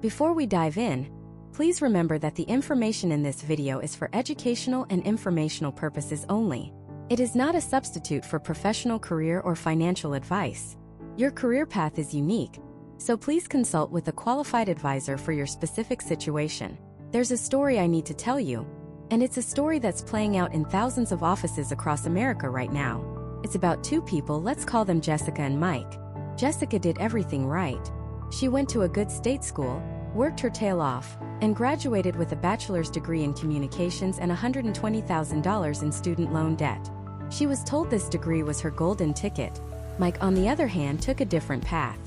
Before we dive in, please remember that the information in this video is for educational and informational purposes only. It is not a substitute for professional career or financial advice. Your career path is unique, so please consult with a qualified advisor for your specific situation. There's a story I need to tell you, and it's a story that's playing out in thousands of offices across America right now. It's about two people, let's call them Jessica and Mike. Jessica did everything right. She went to a good state school, worked her tail off, and graduated with a bachelor's degree in communications and $120,000 in student loan debt. She was told this degree was her golden ticket. Mike, on the other hand, took a different path.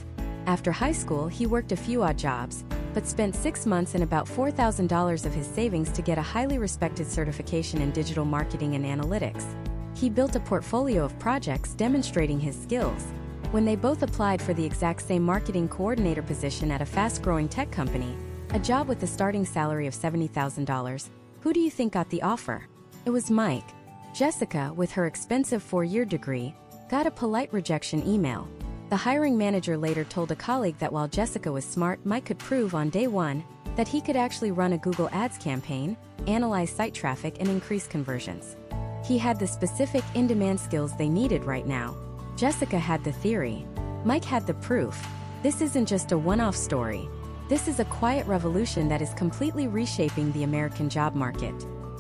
After high school, he worked a few odd jobs, but spent 6 months and about $4,000 of his savings to get a highly respected certification in digital marketing and analytics. He built a portfolio of projects demonstrating his skills. When they both applied for the exact same marketing coordinator position at a fast-growing tech company, a job with a starting salary of $70,000, who do you think got the offer? It was Mike. Jessica, with her expensive 4-year degree, got a polite rejection email. The hiring manager later told a colleague that while Jessica was smart, Mike could prove on day one that he could actually run a Google Ads campaign, analyze site traffic, and increase conversions. He had the specific in-demand skills they needed right now. Jessica had the theory. Mike had the proof. This isn't just a one-off story. This is a quiet revolution that is completely reshaping the American job market.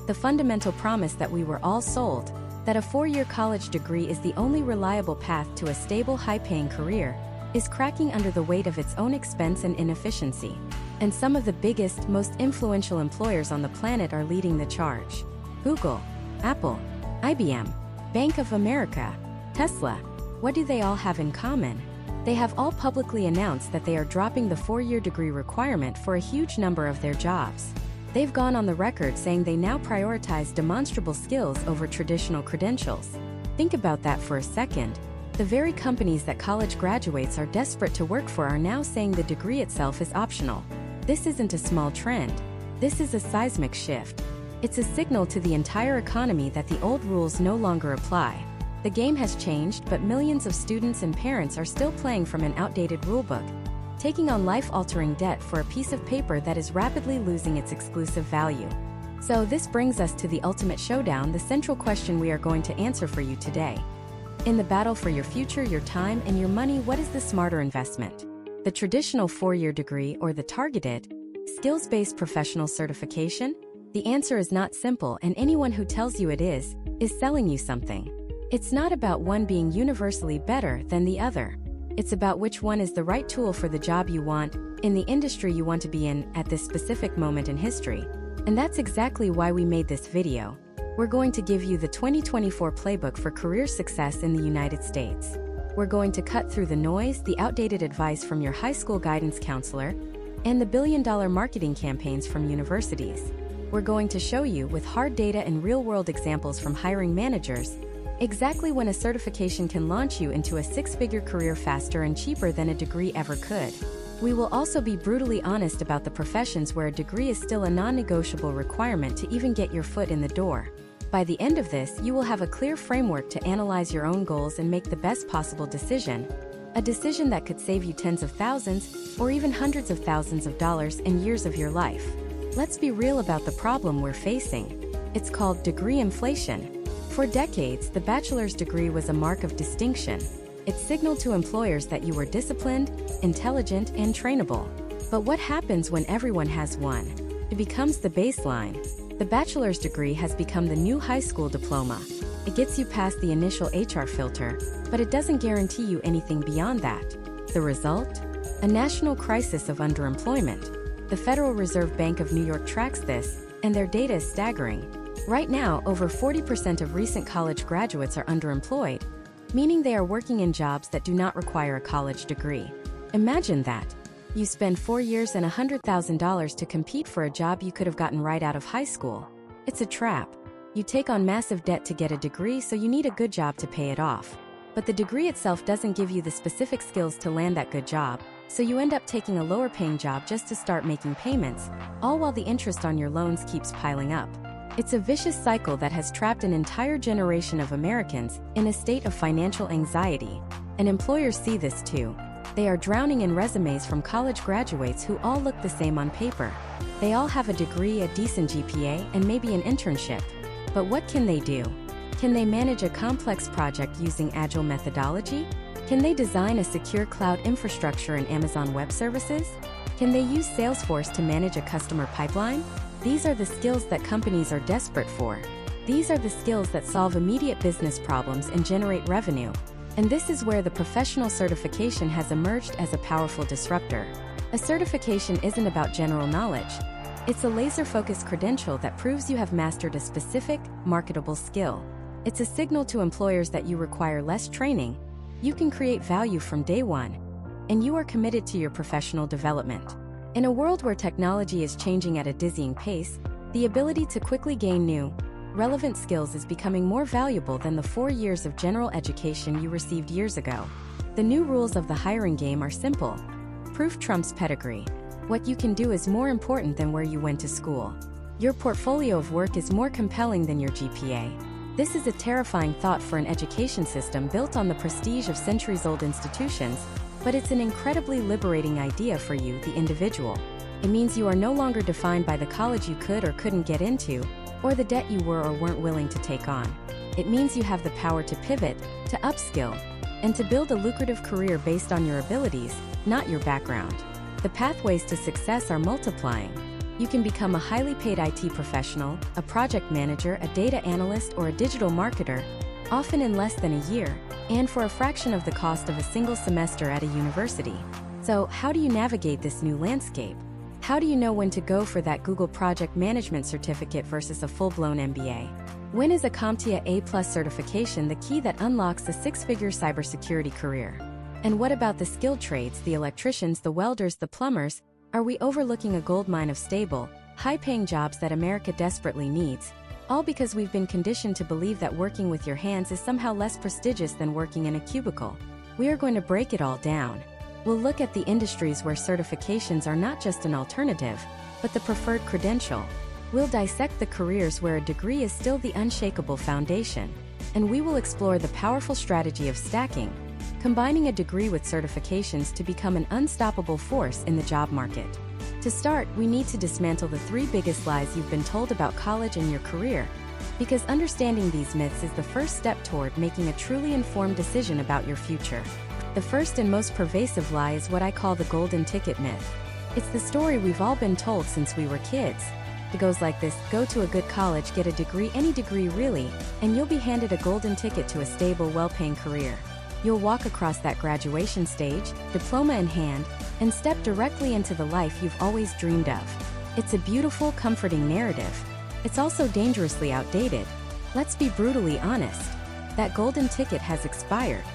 The fundamental promise that we were all sold, that a 4-year college degree is the only reliable path to a stable, high-paying career, is cracking under the weight of its own expense and inefficiency. And some of the biggest, most influential employers on the planet are leading the charge. Google, Apple, IBM, Bank of America, Tesla. What do they all have in common? They have all publicly announced that they are dropping the 4-year degree requirement for a huge number of their jobs. They've gone on the record saying they now prioritize demonstrable skills over traditional credentials. Think about that for a second. The very companies that college graduates are desperate to work for are now saying the degree itself is optional. This isn't a small trend. This is a seismic shift. It's a signal to the entire economy that the old rules no longer apply. The game has changed, but millions of students and parents are still playing from an outdated rulebook, taking on life-altering debt for a piece of paper that is rapidly losing its exclusive value. So this brings us to the ultimate showdown, the central question we are going to answer for you today. In the battle for your future, your time, and your money, what is the smarter investment? The traditional 4-year degree or the targeted, skills-based professional certification? The answer is not simple, and anyone who tells you it is selling you something. It's not about one being universally better than the other. It's about which one is the right tool for the job you want, in the industry you want to be in, at this specific moment in history. And that's exactly why we made this video. We're going to give you the 2024 playbook for career success in the United States. We're going to cut through the noise, the outdated advice from your high school guidance counselor, and the billion-dollar marketing campaigns from universities. We're going to show you, with hard data and real-world examples from hiring managers, exactly when a certification can launch you into a 6-figure career faster and cheaper than a degree ever could. We will also be brutally honest about the professions where a degree is still a non-negotiable requirement to even get your foot in the door. By the end of this, you will have a clear framework to analyze your own goals and make the best possible decision, a decision that could save you tens of thousands or even hundreds of thousands of dollars and years of your life. Let's be real about the problem we're facing. It's called degree inflation. For decades, the bachelor's degree was a mark of distinction. It signaled to employers that you were disciplined, intelligent, and trainable. But what happens when everyone has one? It becomes the baseline. The bachelor's degree has become the new high school diploma. It gets you past the initial HR filter, but it doesn't guarantee you anything beyond that. The result? A national crisis of underemployment. The Federal Reserve Bank of New York tracks this, and their data is staggering. Right now, over 40% of recent college graduates are underemployed, meaning they are working in jobs that do not require a college degree. Imagine that. You spend 4 years and $100,000 to compete for a job you could have gotten right out of high school. It's a trap. You take on massive debt to get a degree, so you need a good job to pay it off. But the degree itself doesn't give you the specific skills to land that good job, so you end up taking a lower-paying job just to start making payments, all while the interest on your loans keeps piling up. It's a vicious cycle that has trapped an entire generation of Americans in a state of financial anxiety. And employers see this too. They are drowning in resumes from college graduates who all look the same on paper. They all have a degree, a decent GPA, and maybe an internship. But what can they do? Can they manage a complex project using agile methodology? Can they design a secure cloud infrastructure in Amazon Web Services? Can they use Salesforce to manage a customer pipeline? These are the skills that companies are desperate for. These are the skills that solve immediate business problems and generate revenue. And this is where the professional certification has emerged as a powerful disruptor. A certification isn't about general knowledge. It's a laser-focused credential that proves you have mastered a specific, marketable skill. It's a signal to employers that you require less training, you can create value from day one, and you are committed to your professional development. In a world where technology is changing at a dizzying pace, the ability to quickly gain new, relevant skills is becoming more valuable than the 4 years of general education you received years ago. The new rules of the hiring game are simple. Proof trumps pedigree. What you can do is more important than where you went to school. Your portfolio of work is more compelling than your GPA. This is a terrifying thought for an education system built on the prestige of centuries-old institutions, but it's an incredibly liberating idea for you, the individual. It means you are no longer defined by the college you could or couldn't get into, or the debt you were or weren't willing to take on. It means you have the power to pivot, to upskill, and to build a lucrative career based on your abilities, not your background. The pathways to success are multiplying. You can become a highly paid IT professional, a project manager, a data analyst, or a digital marketer, often in less than a year, and for a fraction of the cost of a single semester at a university. So, how do you navigate this new landscape? How do you know when to go for that Google Project Management certificate versus a full-blown MBA? When is a CompTIA A+ certification the key that unlocks a six-figure cybersecurity career? And what about the skilled trades, the electricians, the welders, the plumbers? Are we overlooking a goldmine of stable, high-paying jobs that America desperately needs, all because we've been conditioned to believe that working with your hands is somehow less prestigious than working in a cubicle? We are going to break it all down. We'll look at the industries where certifications are not just an alternative, but the preferred credential. We'll dissect the careers where a degree is still the unshakable foundation. And we will explore the powerful strategy of stacking, combining a degree with certifications to become an unstoppable force in the job market. To start, we need to dismantle the 3 biggest lies you've been told about college and your career, because understanding these myths is the first step toward making a truly informed decision about your future. The first and most pervasive lie is what I call the golden ticket myth. It's the story we've all been told since we were kids. It goes like this: go to a good college, get a degree, any degree really, and you'll be handed a golden ticket to a stable, well-paying career. You'll walk across that graduation stage, diploma in hand, and step directly into the life you've always dreamed of. It's a beautiful, comforting narrative. It's also dangerously outdated. Let's be brutally honest. That golden ticket has expired.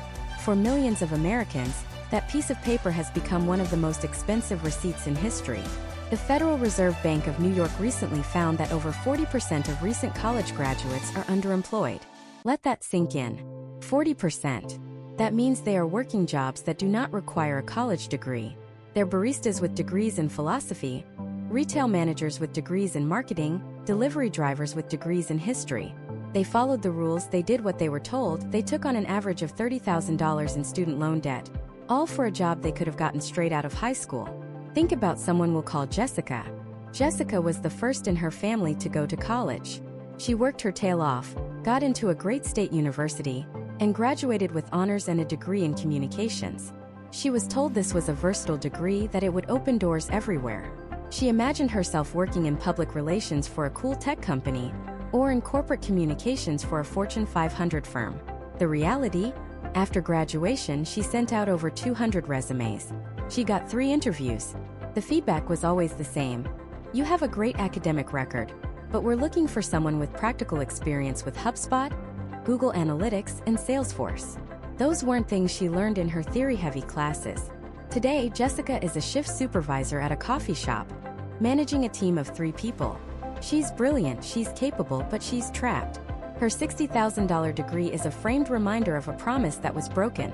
For millions of Americans, that piece of paper has become one of the most expensive receipts in history. The Federal Reserve Bank of New York recently found that over 40% of recent college graduates are underemployed. Let that sink in. 40%. That means they are working jobs that do not require a college degree. They're baristas with degrees in philosophy, retail managers with degrees in marketing, delivery drivers with degrees in history. They followed the rules, they did what they were told, they took on an average of $30,000 in student loan debt, all for a job they could have gotten straight out of high school. Think about someone we'll call Jessica. Jessica was the first in her family to go to college. She worked her tail off, got into a great state university, and graduated with honors and a degree in communications. She was told this was a versatile degree, that it would open doors everywhere. She imagined herself working in public relations for a cool tech company, or in corporate communications for a Fortune 500 firm. The reality? After graduation, she sent out over 200 resumes. She got 3 interviews. The feedback was always the same. You have a great academic record, but we're looking for someone with practical experience with HubSpot, Google Analytics, and Salesforce. Those weren't things she learned in her theory-heavy classes. Today, Jessica is a shift supervisor at a coffee shop, managing a team of 3 people. She's brilliant, she's capable, but she's trapped. Her $60,000 degree is a framed reminder of a promise that was broken,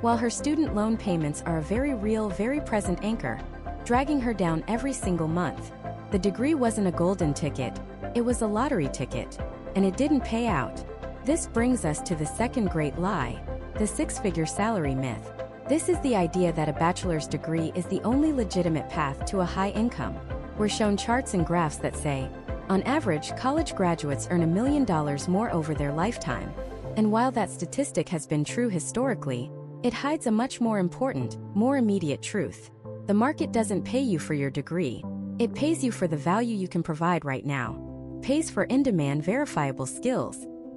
while her student loan payments are a very real, very present anchor, dragging her down every single month. The degree wasn't a golden ticket, it was a lottery ticket, and it didn't pay out. This brings us to the second great lie, the 6-figure salary myth. This is the idea that a bachelor's degree is the only legitimate path to a high income. We're shown charts and graphs that say, on average, college graduates earn $1 million more over their lifetime. And while that statistic has been true historically, it hides a much more important, more immediate truth. The market doesn't pay you for your degree. It pays you for the value you can provide right now. Pays for in-demand verifiable skills.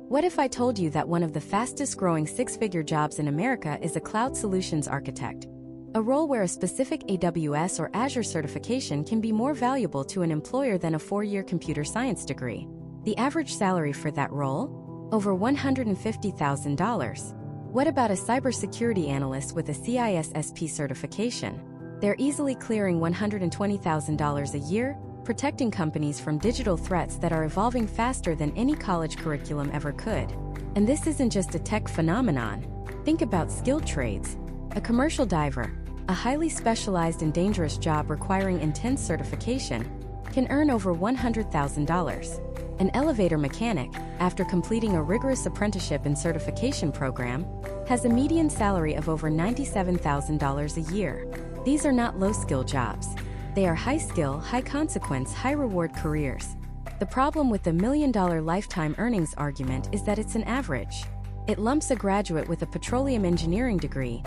What if I told you that one of the fastest-growing six-figure jobs in America is a cloud solutions architect? A role where a specific AWS or Azure certification can be more valuable to an employer than a 4-year computer science degree. The average salary for that role? Over $150,000. What about a cybersecurity analyst with a CISSP certification? They're easily clearing $120,000 a year, protecting companies from digital threats that are evolving faster than any college curriculum ever could. And this isn't just a tech phenomenon. Think about skilled trades. A commercial diver, a highly specialized and dangerous job requiring intense certification, can earn over $100,000. An elevator mechanic, after completing a rigorous apprenticeship and certification program, has a median salary of over $97,000 a year. These are not low-skill jobs. They are high-skill, high-consequence, high-reward careers. The problem with the $1 million lifetime earnings argument is that it's an average. It lumps a graduate with a petroleum engineering degree,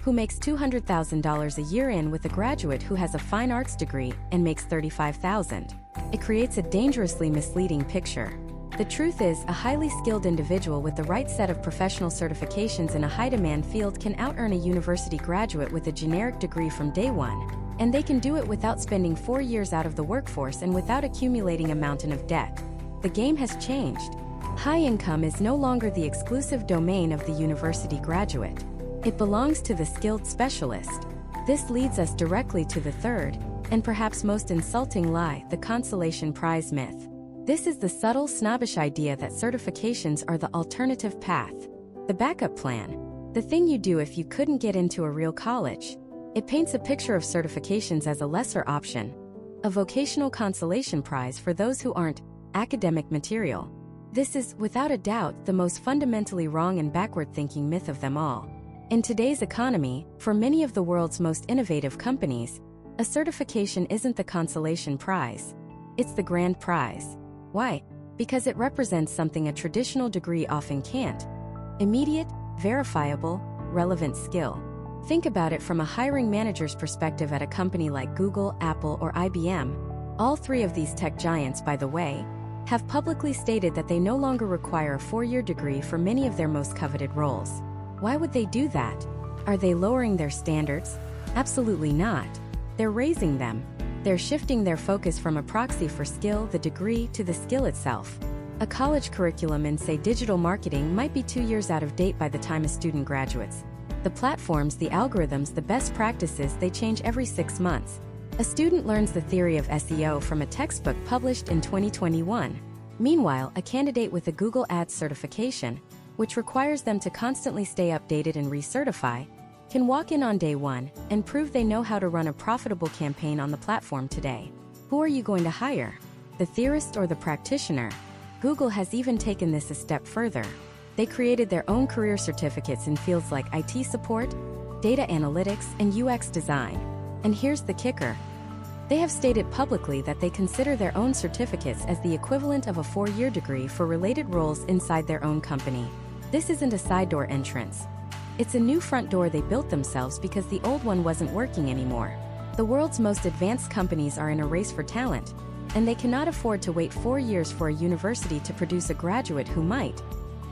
who makes $200,000 a year in with a graduate who has a fine arts degree and makes $35,000. It creates a dangerously misleading picture. The truth is, a highly skilled individual with the right set of professional certifications in a high-demand field can out-earn a university graduate with a generic degree from day one, and they can do it without spending 4 years out of the workforce and without accumulating a mountain of debt. The game has changed. High income is no longer the exclusive domain of the university graduate. It belongs to the skilled specialist. This leads us directly to the third, and perhaps most insulting lie, the consolation prize myth. This is the subtle, snobbish idea that certifications are the alternative path, the backup plan, the thing you do if you couldn't get into a real college. It paints a picture of certifications as a lesser option, a vocational consolation prize for those who aren't academic material. This is, without a doubt, the most fundamentally wrong and backward-thinking myth of them all. In today's economy, for many of the world's most innovative companies, a certification isn't the consolation prize. It's the grand prize. Why? Because it represents something a traditional degree often can't. Immediate, verifiable, relevant skill. Think about it from a hiring manager's perspective at a company like Google, Apple, or IBM. All three of these tech giants, by the way, have publicly stated that they no longer require a 4-year degree for many of their most coveted roles. Why would they do that? Are they lowering their standards? Absolutely not. They're raising them. They're shifting their focus from a proxy for skill, the degree, to the skill itself. A college curriculum in, say, digital marketing might be 2 years out of date by the time a student graduates. The platforms, the algorithms, the best practices, they change every 6 months. A student learns the theory of SEO from a textbook published in 2021. Meanwhile, a candidate with a Google Ads certification, which requires them to constantly stay updated and recertify, can walk in on day one and prove they know how to run a profitable campaign on the platform today. Who are you going to hire? The theorist or the practitioner? Google has even taken this a step further. They created their own career certificates in fields like IT support, data analytics, and UX design. And here's the kicker. They have stated publicly that they consider their own certificates as the equivalent of a 4-year degree for related roles inside their own company. This isn't a side door entrance. It's a new front door they built themselves because the old one wasn't working anymore. The world's most advanced companies are in a race for talent, and they cannot afford to wait 4 years for a university to produce a graduate who might,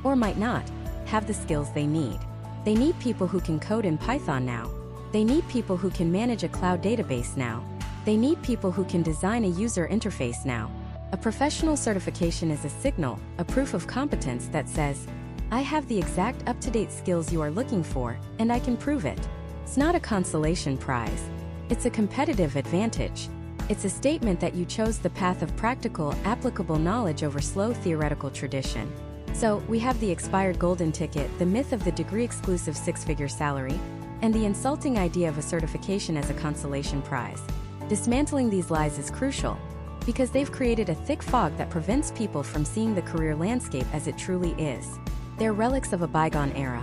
or might not, have the skills they need. They need people who can code in Python now. They need people who can manage a cloud database now. They need people who can design a user interface now. A professional certification is a signal, a proof of competence that says, I have the exact up-to-date skills you are looking for, and I can prove it. It's not a consolation prize. It's a competitive advantage. It's a statement that you chose the path of practical, applicable knowledge over slow theoretical tradition. So, we have the expired golden ticket, the myth of the degree-exclusive 6-figure salary, and the insulting idea of a certification as a consolation prize. Dismantling these lies is crucial, because they've created a thick fog that prevents people from seeing the career landscape as it truly is. They're relics of a bygone era.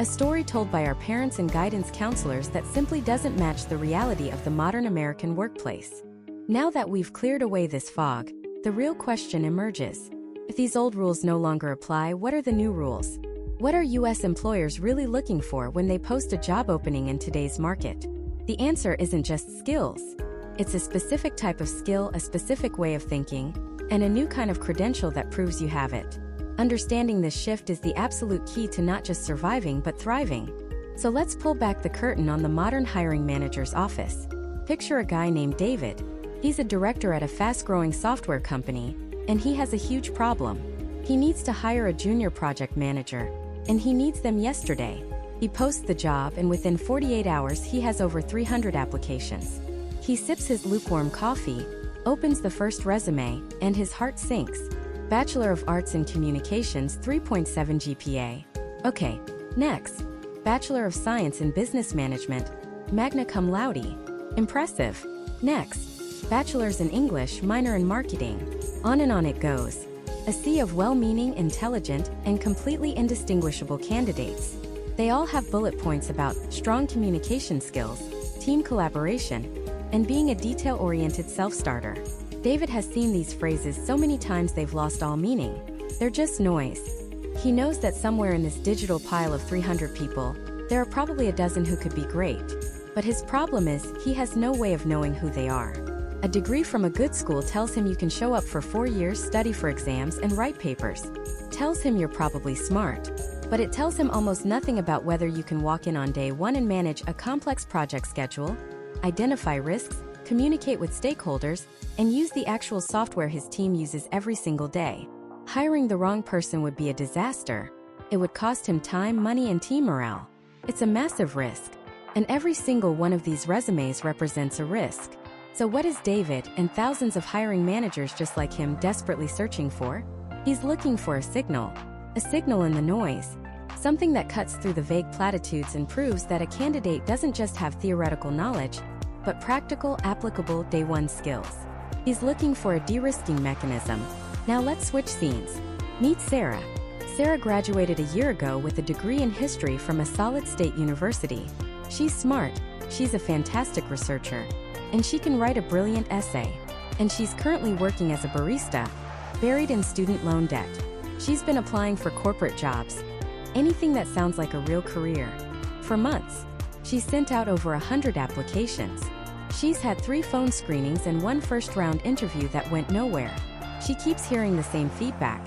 A story told by our parents and guidance counselors that simply doesn't match the reality of the modern American workplace. Now that we've cleared away this fog, the real question emerges. If these old rules no longer apply, what are the new rules? What are U.S. employers really looking for when they post a job opening in today's market? The answer isn't just skills. It's a specific type of skill, a specific way of thinking, and a new kind of credential that proves you have it. Understanding this shift is the absolute key to not just surviving but thriving. So let's pull back the curtain on the modern hiring manager's office. Picture a guy named David. He's a director at a fast-growing software company, and he has a huge problem. He needs to hire a junior project manager, and he needs them yesterday. He posts the job, and within 48 hours he has over 300 applications. He sips his lukewarm coffee, opens the first resume, and his heart sinks. Bachelor of Arts in Communications, 3.7 GPA. Okay, next. Bachelor of Science in Business Management, magna cum laude. Impressive. Next. Bachelor's in English, minor in Marketing. On and on it goes. A sea of well-meaning, intelligent, and completely indistinguishable candidates. They all have bullet points about strong communication skills, team collaboration, and being a detail-oriented self-starter. David has seen these phrases so many times they've lost all meaning. They're just noise. He knows that somewhere in this digital pile of 300 people, there are probably a dozen who could be great. But his problem is, he has no way of knowing who they are. A degree from a good school tells him you can show up for 4 years, study for exams, and write papers. Tells him you're probably smart. But it tells him almost nothing about whether you can walk in on day one and manage a complex project schedule, identify risks, communicate with stakeholders, and use the actual software his team uses every single day. Hiring the wrong person would be a disaster. It would cost him time, money, and team morale. It's a massive risk. And every single one of these resumes represents a risk. So what is David and thousands of hiring managers just like him desperately searching for? He's looking for a signal in the noise, something that cuts through the vague platitudes and proves that a candidate doesn't just have theoretical knowledge, but practical, applicable, day one skills. He's looking for a de-risking mechanism. Now let's switch scenes. Meet Sarah. Sarah graduated a year ago with a degree in history from a solid state university. She's smart, she's a fantastic researcher, and she can write a brilliant essay. And she's currently working as a barista, buried in student loan debt. She's been applying for corporate jobs, anything that sounds like a real career. For months, she's sent out over 100 applications. She's had 3 phone screenings and 1 first-round interview that went nowhere. She keeps hearing the same feedback.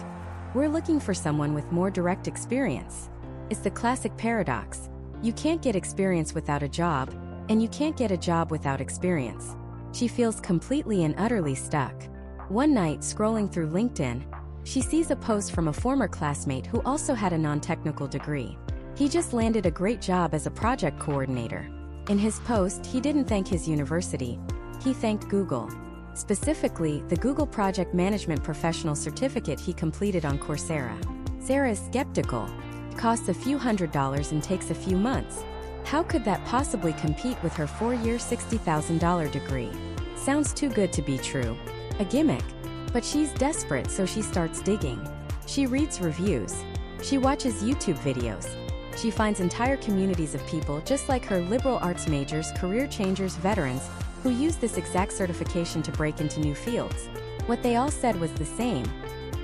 We're looking for someone with more direct experience. It's the classic paradox. You can't get experience without a job, and you can't get a job without experience. She feels completely and utterly stuck. One night, scrolling through LinkedIn, she sees a post from a former classmate who also had a non-technical degree. He just landed a great job as a project coordinator. In his post, he didn't thank his university. He thanked Google. Specifically, the Google Project Management Professional Certificate he completed on Coursera. Sarah is skeptical. Costs a few $100s and takes a few months. How could that possibly compete with her 4-year $60,000 degree? Sounds too good to be true. A gimmick. But she's desperate, so she starts digging. She reads reviews. She watches YouTube videos. She finds entire communities of people just like her, liberal arts majors, career changers, veterans, who use this exact certification to break into new fields. What they all said was the same.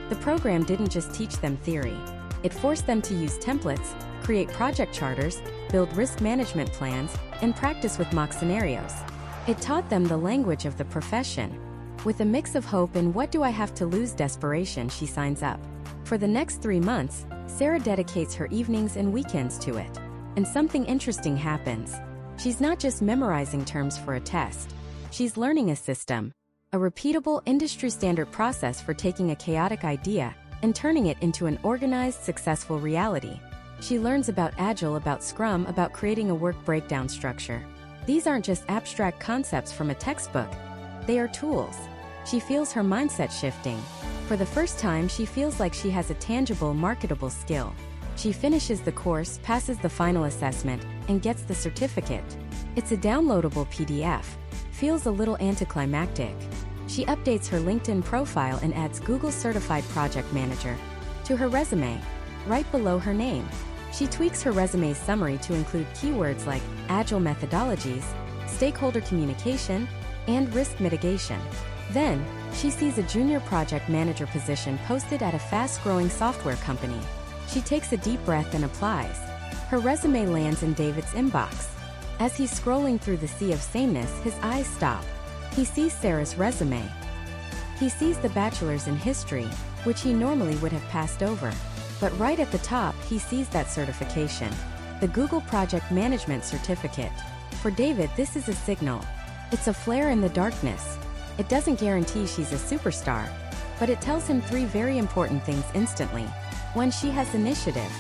The program didn't just teach them theory. It forced them to use templates, create project charters, build risk management plans, and practice with mock scenarios. It taught them the language of the profession. With a mix of hope and what do I have to lose desperation, she signs up. For the next 3 months, Sarah dedicates her evenings and weekends to it. And something interesting happens. She's not just memorizing terms for a test. She's learning a system, a repeatable industry-standard process for taking a chaotic idea and turning it into an organized, successful reality. She learns about Agile, about Scrum, about creating a work breakdown structure. These aren't just abstract concepts from a textbook. They are tools. She feels her mindset shifting. For the first time, she feels like she has a tangible, marketable skill. She finishes the course, passes the final assessment, and gets the certificate. It's a downloadable PDF. Feels a little anticlimactic. She updates her LinkedIn profile and adds Google Certified Project Manager to her resume, right below her name. She tweaks her resume's summary to include keywords like agile methodologies, stakeholder communication, and risk mitigation. Then, she sees a junior project manager position posted at a fast-growing software company. She takes a deep breath and applies. Her resume lands in David's inbox. As he's scrolling through the sea of sameness, his eyes stop. He sees Sarah's resume. He sees the bachelor's in history, which he normally would have passed over. But right at the top, he sees that certification, the Google Project Management Certificate. For David, this is a signal. It's a flare in the darkness. It doesn't guarantee she's a superstar, but it tells him three very important things instantly. One, she has initiative.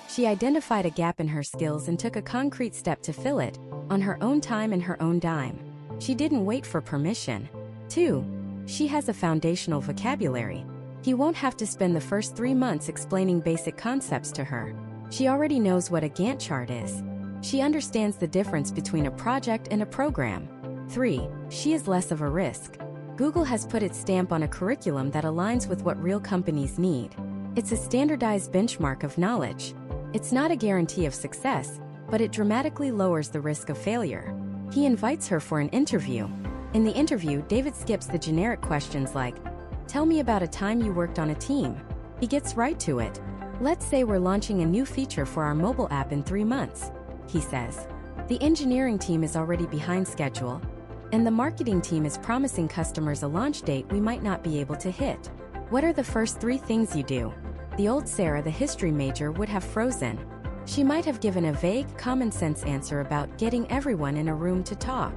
She identified a gap in her skills and took a concrete step to fill it, on her own time and her own dime. She didn't wait for permission. 2, she has a foundational vocabulary. He won't have to spend the first 3 months explaining basic concepts to her. She already knows what a Gantt chart is. She understands the difference between a project and a program. 3, she is less of a risk. Google has put its stamp on a curriculum that aligns with what real companies need. It's a standardized benchmark of knowledge. It's not a guarantee of success, but it dramatically lowers the risk of failure. He invites her for an interview. In the interview, David skips the generic questions like, "Tell me about a time you worked on a team." He gets right to it. "Let's say we're launching a new feature for our mobile app in 3 months," he says. "The engineering team is already behind schedule, and the marketing team is promising customers a launch date we might not be able to hit. What are the first 3 things you do?" The old Sarah, the history major, would have frozen. She might have given a vague, common-sense answer about getting everyone in a room to talk.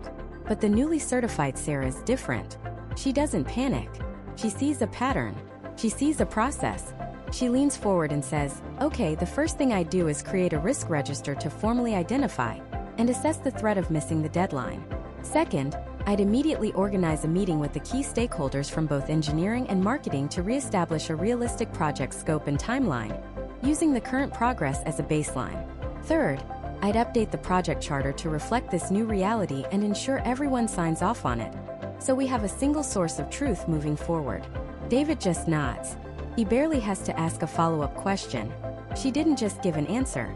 But the newly certified Sarah is different. She doesn't panic. She sees a pattern. She sees a process. She leans forward and says, "Okay, the first thing I do is create a risk register to formally identify and assess the threat of missing the deadline. Second, I'd immediately organize a meeting with the key stakeholders from both engineering and marketing to reestablish a realistic project scope and timeline, using the current progress as a baseline. Third, I'd update the project charter to reflect this new reality and ensure everyone signs off on it, so we have a single source of truth moving forward." David just nods. He barely has to ask a follow-up question. She didn't just give an answer.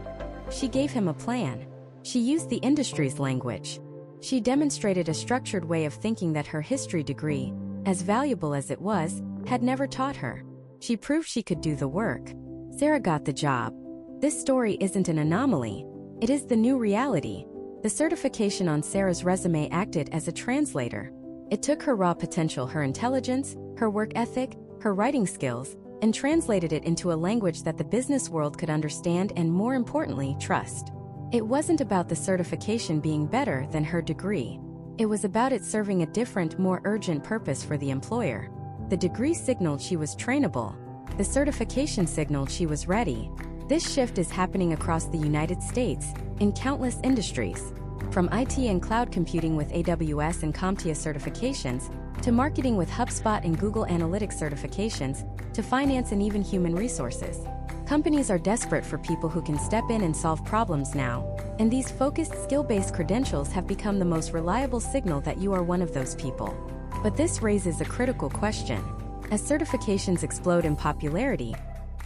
She gave him a plan. She used the industry's language. She demonstrated a structured way of thinking that her history degree, as valuable as it was, had never taught her. She proved she could do the work. Sarah got the job. This story isn't an anomaly. It is the new reality. The certification on Sarah's resume acted as a translator. It took her raw potential, her intelligence, her work ethic, her writing skills, and translated it into a language that the business world could understand and, more importantly, trust. It wasn't about the certification being better than her degree. It was about it serving a different, more urgent purpose for the employer. The degree signaled she was trainable. The certification signaled she was ready. This shift is happening across the United States, in countless industries. From IT and cloud computing with AWS and CompTIA certifications, to marketing with HubSpot and Google Analytics certifications, to finance and even human resources. Companies are desperate for people who can step in and solve problems now, and these focused, skill-based credentials have become the most reliable signal that you are one of those people. But this raises a critical question. As certifications explode in popularity,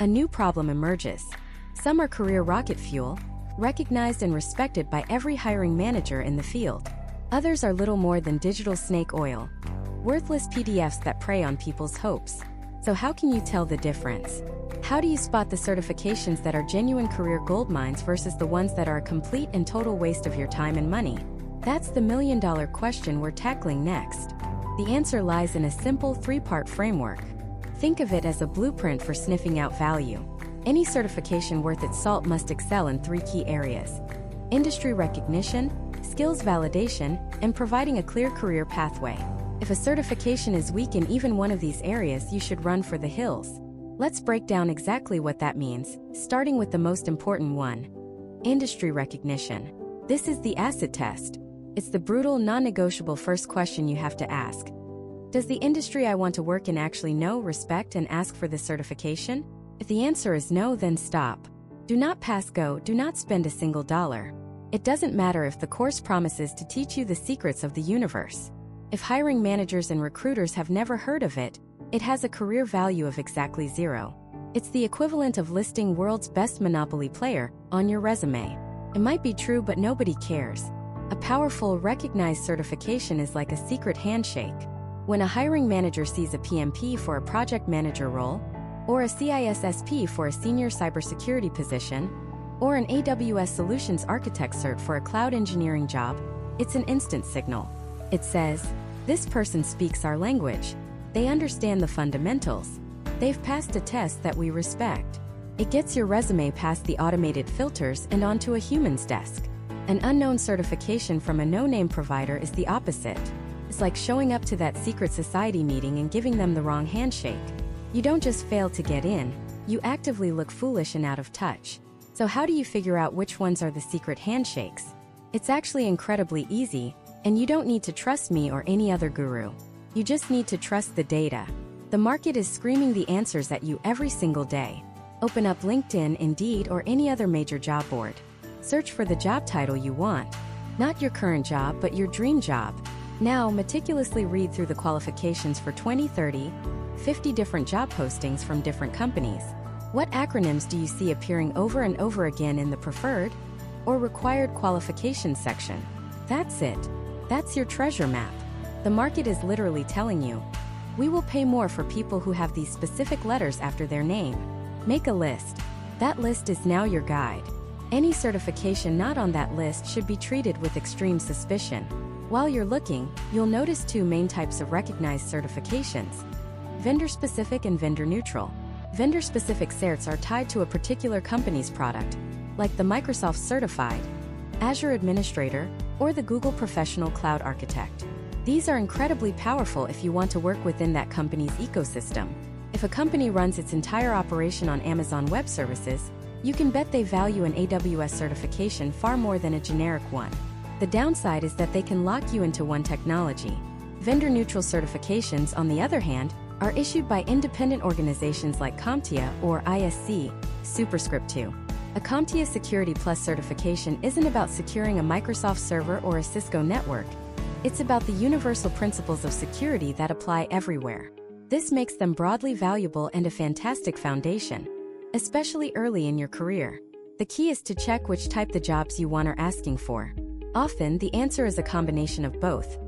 a new problem emerges. Some are career rocket fuel, recognized and respected by every hiring manager in the field. Others are little more than digital snake oil, worthless PDFs that prey on people's hopes. So how can you tell the difference? How do you spot the certifications that are genuine career goldmines versus the ones that are a complete and total waste of your time and money? That's the million-dollar question we're tackling next. The answer lies in a simple 3-part framework. Think of it as a blueprint for sniffing out value. Any certification worth its salt must excel in 3 key areas: industry recognition, skills validation, and providing a clear career pathway. If a certification is weak in even one of these areas, you should run for the hills. Let's break down exactly what that means, starting with the most important one: industry recognition. This is the acid test. It's the brutal, non-negotiable first question you have to ask. Does the industry I want to work in actually know, respect, and ask for this certification? If the answer is no, then stop. Do not pass go, do not spend a single dollar. It doesn't matter if the course promises to teach you the secrets of the universe. If hiring managers and recruiters have never heard of it, it has a career value of exactly 0. It's the equivalent of listing world's best Monopoly player on your resume. It might be true, but nobody cares. A powerful, recognized certification is like a secret handshake. When a hiring manager sees a PMP for a project manager role, or a CISSP for a senior cybersecurity position, or an AWS Solutions Architect cert for a cloud engineering job, it's an instant signal. It says, this person speaks our language. They understand the fundamentals. They've passed a test that we respect. It gets your resume past the automated filters and onto a human's desk. An unknown certification from a no-name provider is the opposite. It's like showing up to that secret society meeting and giving them the wrong handshake. You don't just fail to get in, you actively look foolish and out of touch. So how do you figure out which ones are the secret handshakes? It's actually incredibly easy, and you don't need to trust me or any other guru. You just need to trust the data. The market is screaming the answers at you every single day. Open up LinkedIn, Indeed, or any other major job board. Search for the job title you want. Not your current job, but your dream job. Now, meticulously read through the qualifications for 20, 30, 50 different job postings from different companies. What acronyms do you see appearing over and over again in the preferred or required qualifications section? That's it. That's your treasure map. The market is literally telling you, we will pay more for people who have these specific letters after their name. Make a list. That list is now your guide. Any certification not on that list should be treated with extreme suspicion. While you're looking, you'll notice two main types of recognized certifications: vendor-specific and vendor-neutral. Vendor-specific certs are tied to a particular company's product, like the Microsoft Certified, Azure Administrator, or the Google Professional Cloud Architect. These are incredibly powerful if you want to work within that company's ecosystem. If a company runs its entire operation on Amazon Web Services, you can bet they value an AWS certification far more than a generic one. The downside is that they can lock you into one technology. Vendor-neutral certifications, on the other hand, are issued by independent organizations like CompTIA or ISC, Superscript 2. A CompTIA Security Plus certification isn't about securing a Microsoft server or a Cisco network. It's about the universal principles of security that apply everywhere. This makes them broadly valuable and a fantastic foundation, especially early in your career. The key is to check which type the jobs you want are asking for. Often, the answer is a combination of both.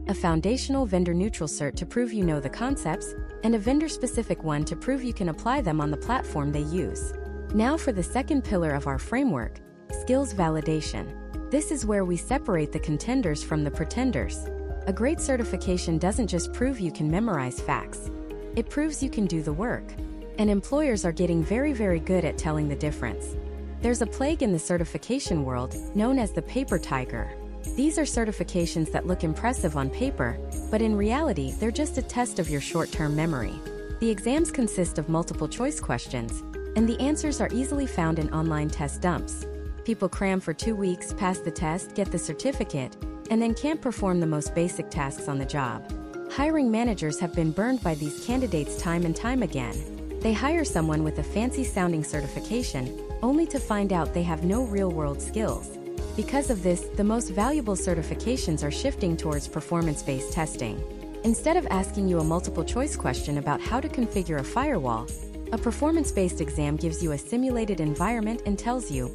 A foundational vendor-neutral cert to prove you know the concepts, and a vendor-specific one to prove you can apply them on the platform they use. Now for the second pillar of our framework, skills validation. This is where we separate the contenders from the pretenders. A great certification doesn't just prove you can memorize facts. It proves you can do the work. And employers are getting very, very good at telling the difference. There's a plague in the certification world known as the paper tiger. These are certifications that look impressive on paper, but in reality, they're just a test of your short-term memory. The exams consist of multiple choice questions, and the answers are easily found in online test dumps. People cram for 2 weeks, pass the test, get the certificate, and then can't perform the most basic tasks on the job. Hiring managers have been burned by these candidates time and time again. They hire someone with a fancy-sounding certification, only to find out they have no real-world skills. Because of this, the most valuable certifications are shifting towards performance-based testing. Instead of asking you a multiple-choice question about how to configure a firewall, a performance-based exam gives you a simulated environment and tells you,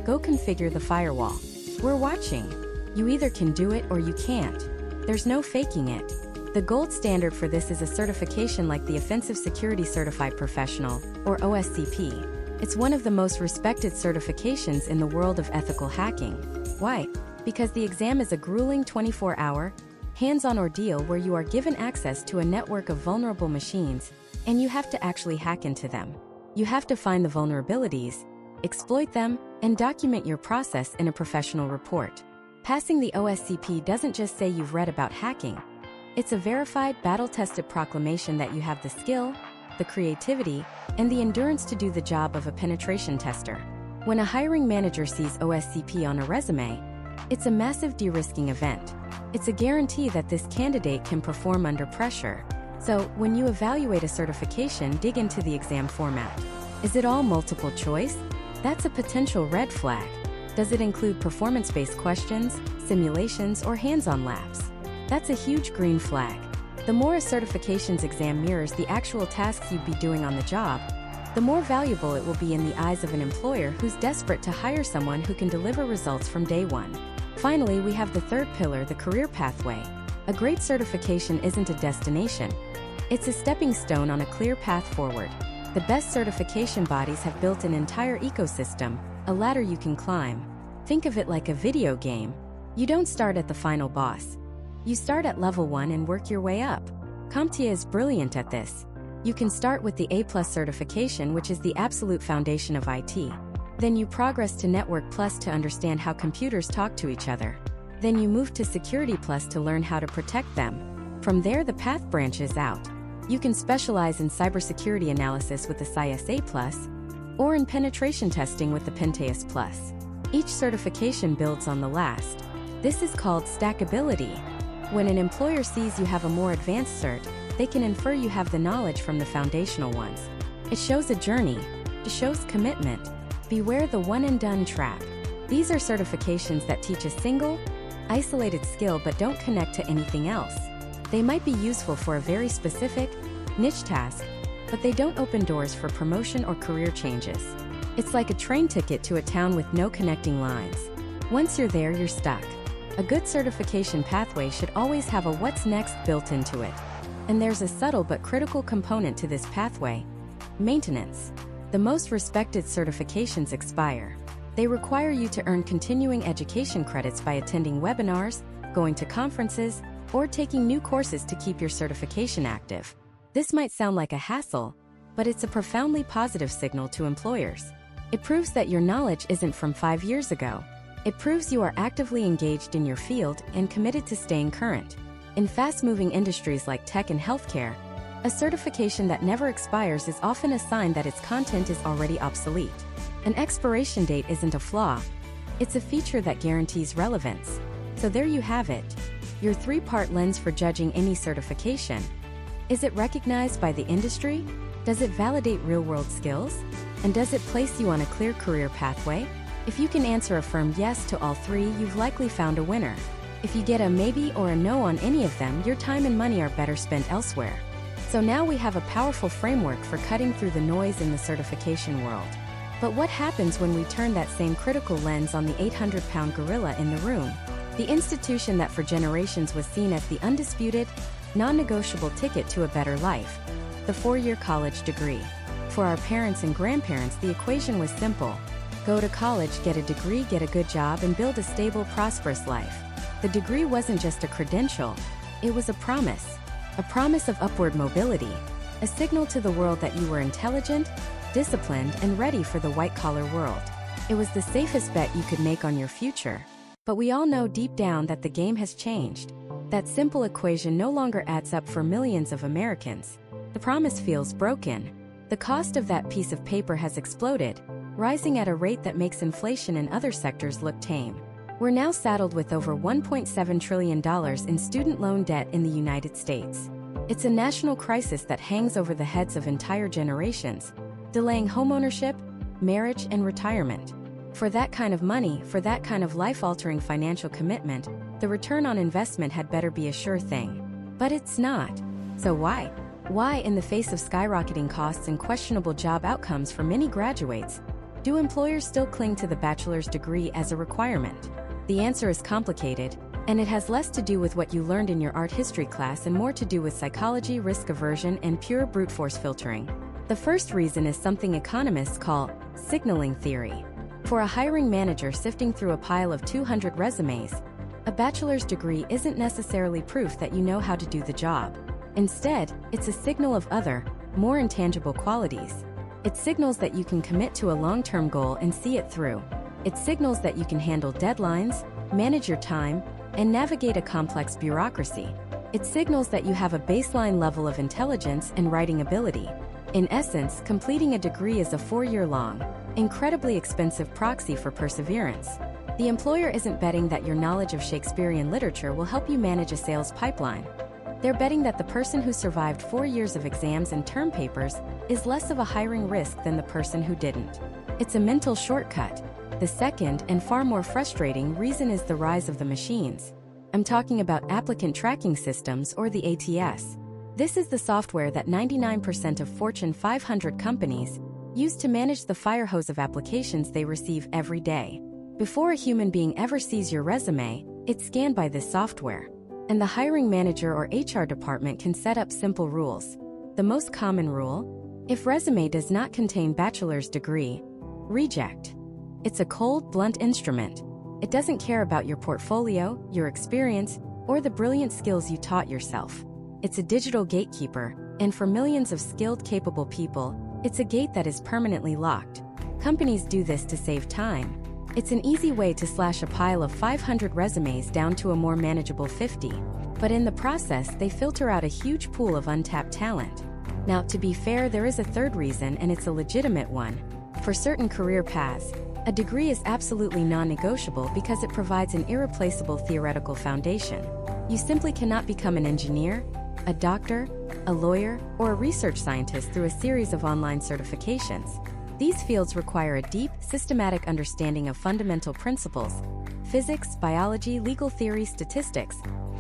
go configure the firewall. We're watching. You either can do it or you can't. There's no faking it. The gold standard for this is a certification like the Offensive Security Certified Professional, or OSCP. It's one of the most respected certifications in the world of ethical hacking. Why? Because the exam is a grueling 24-hour, hands-on ordeal where you are given access to a network of vulnerable machines, and you have to actually hack into them. You have to find the vulnerabilities, exploit them, and document your process in a professional report. Passing the OSCP doesn't just say you've read about hacking. It's a verified, battle-tested proclamation that you have the skill, the creativity, and the endurance to do the job of a penetration tester. When a hiring manager sees OSCP on a resume, it's a massive de-risking event. It's a guarantee that this candidate can perform under pressure. So, when you evaluate a certification, dig into the exam format. Is it all multiple choice? That's a potential red flag. Does it include performance-based questions, simulations, or hands-on labs? That's a huge green flag. The more a certifications exam mirrors the actual tasks you'd be doing on the job, the more valuable it will be in the eyes of an employer who's desperate to hire someone who can deliver results from day one. Finally, we have the third pillar, the career pathway. A great certification isn't a destination. It's a stepping stone on a clear path forward. The best certification bodies have built an entire ecosystem, a ladder you can climb. Think of it like a video game. You don't start at the final boss. You start at level 1 and work your way up. CompTIA is brilliant at this. You can start with the A+ certification, which is the absolute foundation of IT. Then you progress to Network Plus to understand how computers talk to each other. Then you move to Security Plus to learn how to protect them. From there, the path branches out. You can specialize in cybersecurity analysis with the CISA+, or in penetration testing with the Pentaeus Plus. Each certification builds on the last. This is called stackability. When an employer sees you have a more advanced cert, they can infer you have the knowledge from the foundational ones. It shows a journey. It shows commitment. Beware the one-and-done trap. These are certifications that teach a single, isolated skill but don't connect to anything else. They might be useful for a very specific, niche task, but they don't open doors for promotion or career changes. It's like a train ticket to a town with no connecting lines. Once you're there, you're stuck. A good certification pathway should always have a what's next built into it. And there's a subtle but critical component to this pathway: maintenance. The most respected certifications expire. They require you to earn continuing education credits by attending webinars, going to conferences, or taking new courses to keep your certification active. This might sound like a hassle, but it's a profoundly positive signal to employers. It proves that your knowledge isn't from 5 years ago. It proves you are actively engaged in your field and committed to staying current. In fast-moving industries like tech and healthcare, a certification that never expires is often a sign that its content is already obsolete. An expiration date isn't a flaw. It's a feature that guarantees relevance. So there you have it. Your 3-part lens for judging any certification. Is it recognized by the industry? Does it validate real-world skills? And does it place you on a clear career pathway? If you can answer a firm yes to all 3, you've likely found a winner. If you get a maybe or a no on any of them, your time and money are better spent elsewhere. So now we have a powerful framework for cutting through the noise in the certification world. But what happens when we turn that same critical lens on the 800-pound gorilla in the room? The institution that for generations was seen as the undisputed, non-negotiable ticket to a better life, the 4-year college degree. For our parents and grandparents, the equation was simple. Go to college, get a degree, get a good job, and build a stable, prosperous life. The degree wasn't just a credential, it was a promise of upward mobility, a signal to the world that you were intelligent, disciplined, and ready for the white-collar world. It was the safest bet you could make on your future. But we all know deep down that the game has changed. That simple equation no longer adds up for millions of Americans. The promise feels broken. The cost of that piece of paper has exploded, rising at a rate that makes inflation in other sectors look tame. We're now saddled with over $1.7 trillion in student loan debt in the United States. It's a national crisis that hangs over the heads of entire generations, delaying homeownership, marriage, and retirement. For that kind of money, for that kind of life-altering financial commitment, the return on investment had better be a sure thing. But it's not. So why? Why, in the face of skyrocketing costs and questionable job outcomes for many graduates, do employers still cling to the bachelor's degree as a requirement? The answer is complicated, and it has less to do with what you learned in your art history class and more to do with psychology, risk aversion, and pure brute force filtering. The first reason is something economists call signaling theory. For a hiring manager sifting through a pile of 200 resumes, a bachelor's degree isn't necessarily proof that you know how to do the job. Instead, it's a signal of other, more intangible qualities. It signals that you can commit to a long-term goal and see it through. It signals that you can handle deadlines, manage your time, and navigate a complex bureaucracy. It signals that you have a baseline level of intelligence and writing ability. In essence, completing a degree is a 4-year-long, incredibly expensive proxy for perseverance. The employer isn't betting that your knowledge of Shakespearean literature will help you manage a sales pipeline. They're betting that the person who survived 4 years of exams and term papers is less of a hiring risk than the person who didn't. It's a mental shortcut. The second, and far more frustrating, reason is the rise of the machines. I'm talking about applicant tracking systems, or the ATS. This is the software that 99% of Fortune 500 companies used to manage the fire hose of applications they receive every day. Before a human being ever sees your resume, it's scanned by this software. And the hiring manager or HR department can set up simple rules. The most common rule? If resume does not contain bachelor's degree, reject. It's a cold, blunt instrument. It doesn't care about your portfolio, your experience, or the brilliant skills you taught yourself. It's a digital gatekeeper, and for millions of skilled, capable people, it's a gate that is permanently locked. Companies do this to save time. It's an easy way to slash a pile of 500 resumes down to a more manageable 50. But in the process, they filter out a huge pool of untapped talent. Now, to be fair, there is a third reason, and it's a legitimate one. For certain career paths, a degree is absolutely non-negotiable because it provides an irreplaceable theoretical foundation. You simply cannot become an engineer, a doctor, a lawyer, or a research scientist through a series of online certifications. These fields require a deep, systematic understanding of fundamental principles, physics, biology, legal theory, statistics,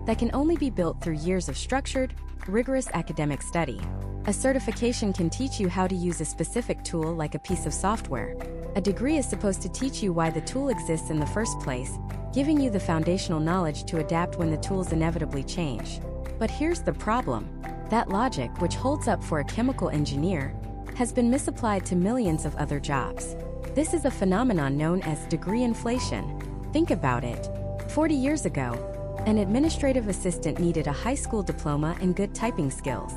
that can only be built through years of structured, rigorous academic study. A certification can teach you how to use a specific tool like a piece of software. A degree is supposed to teach you why the tool exists in the first place, giving you the foundational knowledge to adapt when the tools inevitably change. But here's the problem. That logic, which holds up for a chemical engineer, has been misapplied to millions of other jobs. This is a phenomenon known as degree inflation. Think about it. 40 years ago, an administrative assistant needed a high school diploma and good typing skills.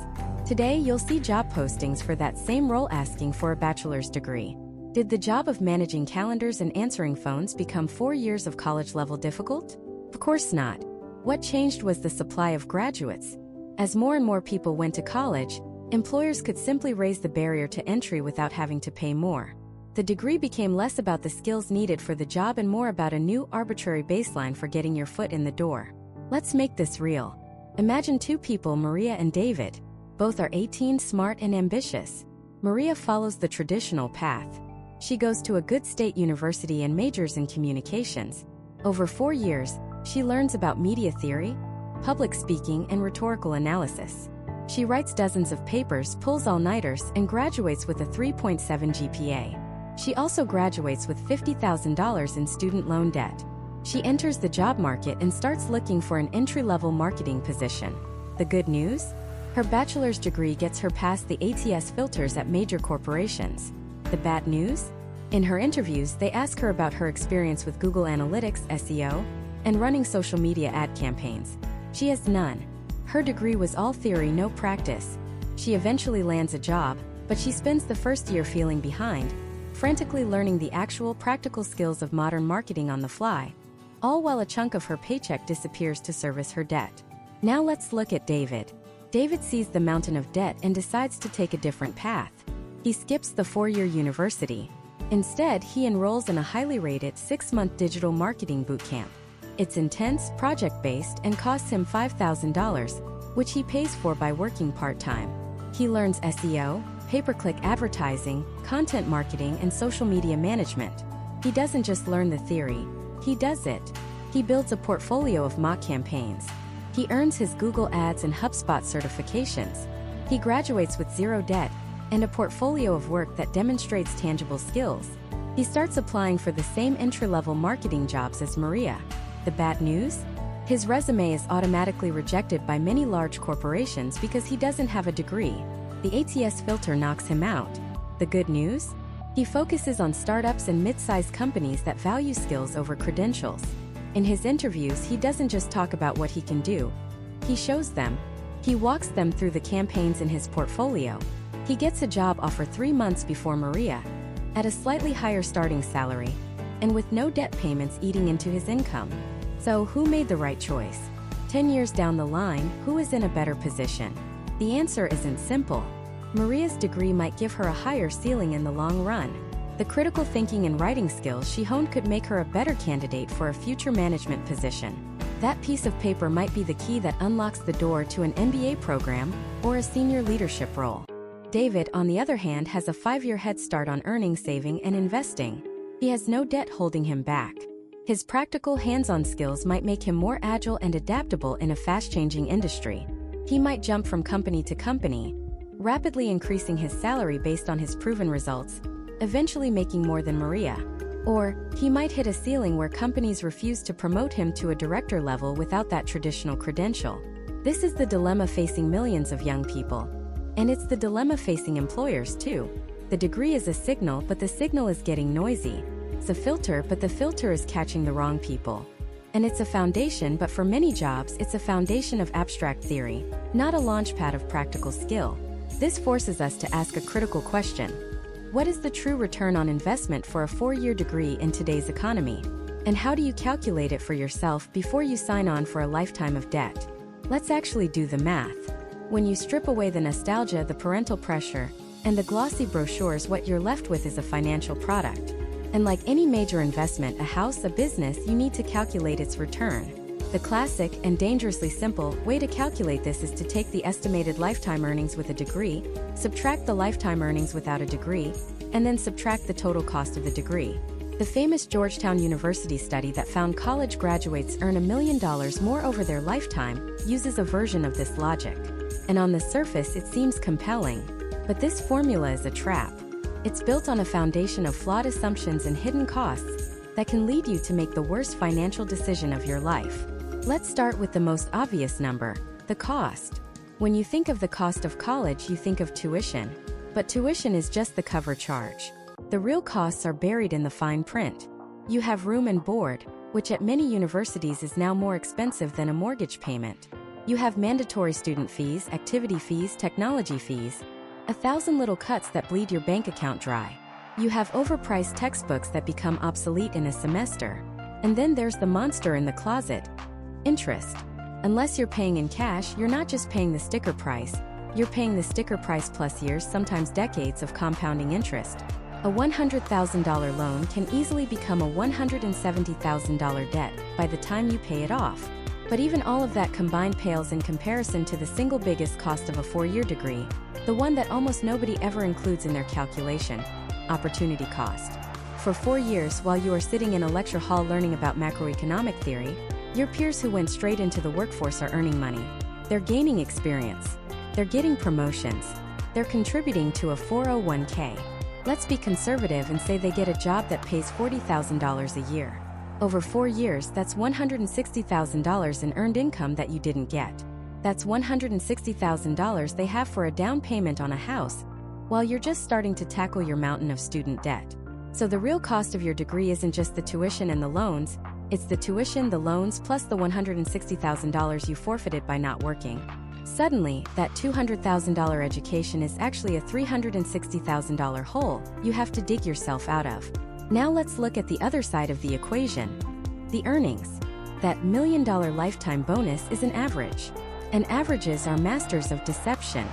Today, you'll see job postings for that same role asking for a bachelor's degree. Did the job of managing calendars and answering phones become 4 years of college-level difficult? Of course not. What changed was the supply of graduates. As more and more people went to college, employers could simply raise the barrier to entry without having to pay more. The degree became less about the skills needed for the job and more about a new arbitrary baseline for getting your foot in the door. Let's make this real. Imagine two people, Maria and David. Both are 18, smart and ambitious. Maria follows the traditional path. She goes to a good state university and majors in communications. Over 4 years, she learns about media theory, public speaking, and rhetorical analysis. She writes dozens of papers, pulls all-nighters, and graduates with a 3.7 GPA. She also graduates with $50,000 in student loan debt. She enters the job market and starts looking for an entry-level marketing position. The good news? Her bachelor's degree gets her past the ATS filters at major corporations. The bad news? In her interviews, they ask her about her experience with Google Analytics, SEO, and running social media ad campaigns. She has none. Her degree was all theory, no practice. She eventually lands a job, but she spends the first year feeling behind, frantically learning the actual practical skills of modern marketing on the fly, all while a chunk of her paycheck disappears to service her debt. Now let's look at David. David sees the mountain of debt and decides to take a different path. He skips the 4-year university. Instead, he enrolls in a highly rated 6-month digital marketing bootcamp. It's intense, project-based, and costs him $5,000, which he pays for by working part-time. He learns SEO, pay-per-click advertising, content marketing, and social media management. He doesn't just learn the theory, he does it. He builds a portfolio of mock campaigns. He earns his Google Ads and HubSpot certifications. He graduates with zero debt and a portfolio of work that demonstrates tangible skills. He starts applying for the same entry-level marketing jobs as Maria. The bad news? His resume is automatically rejected by many large corporations because he doesn't have a degree. The ATS filter knocks him out. The good news? He focuses on startups and mid-sized companies that value skills over credentials. In his interviews, he doesn't just talk about what he can do. He shows them. He walks them through the campaigns in his portfolio. He gets a job offer 3 months before Maria, at a slightly higher starting salary, and with no debt payments eating into his income. So who made the right choice? 10 years down the line, who is in a better position? The answer isn't simple. Maria's degree might give her a higher ceiling in the long run. The critical thinking and writing skills she honed could make her a better candidate for a future management position. That piece of paper might be the key that unlocks the door to an MBA program or a senior leadership role. David, on the other hand, has a 5-year head start on earning, saving, and investing. He has no debt holding him back. His practical, hands-on skills might make him more agile and adaptable in a fast-changing industry. He might jump from company to company, rapidly increasing his salary based on his proven results, eventually making more than Maria. Or, he might hit a ceiling where companies refuse to promote him to a director level without that traditional credential. This is the dilemma facing millions of young people. And it's the dilemma facing employers too. The degree is a signal, but the signal is getting noisy. It's a filter, but the filter is catching the wrong people. And it's a foundation, but for many jobs, it's a foundation of abstract theory, not a launchpad of practical skill. This forces us to ask a critical question. What is the true return on investment for a 4-year degree in today's economy? And how do you calculate it for yourself before you sign on for a lifetime of debt? Let's actually do the math. When you strip away the nostalgia, the parental pressure, and the glossy brochures, what you're left with is a financial product. And like any major investment, a house, a business, you need to calculate its return. The classic and dangerously simple way to calculate this is to take the estimated lifetime earnings with a degree, subtract the lifetime earnings without a degree, and then subtract the total cost of the degree. The famous Georgetown University study that found college graduates earn $1 million more over their lifetime uses a version of this logic. And on the surface, it seems compelling. But this formula is a trap. It's built on a foundation of flawed assumptions and hidden costs that can lead you to make the worst financial decision of your life. Let's start with the most obvious number, the cost. When you think of the cost of college, you think of tuition. But tuition is just the cover charge. The real costs are buried in the fine print. You have room and board, which at many universities is now more expensive than a mortgage payment. You have mandatory student fees, activity fees, technology fees, 1,000 little cuts that bleed your bank account dry. You have overpriced textbooks that become obsolete in a semester. And then there's the monster in the closet, interest. Unless you're paying in cash, you're not just paying the sticker price, you're paying the sticker price plus years, sometimes decades of compounding interest. A $100,000 loan can easily become a $170,000 debt by the time you pay it off. But even all of that combined pales in comparison to the single biggest cost of a 4-year degree, the one that almost nobody ever includes in their calculation: opportunity cost. For 4 years, while you are sitting in a lecture hall learning about macroeconomic theory, your peers who went straight into the workforce are earning money. They're gaining experience. They're getting promotions. They're contributing to a 401k. Let's be conservative and say they get a job that pays $40,000 a year. Over 4 years, that's $160,000 in earned income that you didn't get. That's $160,000 they have for a down payment on a house, while you're just starting to tackle your mountain of student debt. So the real cost of your degree isn't just the tuition and the loans, it's the tuition, the loans, plus the $160,000 you forfeited by not working. Suddenly, that $200,000 education is actually a $360,000 hole you have to dig yourself out of. Now let's look at the other side of the equation. The earnings. That $1 million lifetime bonus is an average. And averages are masters of deception.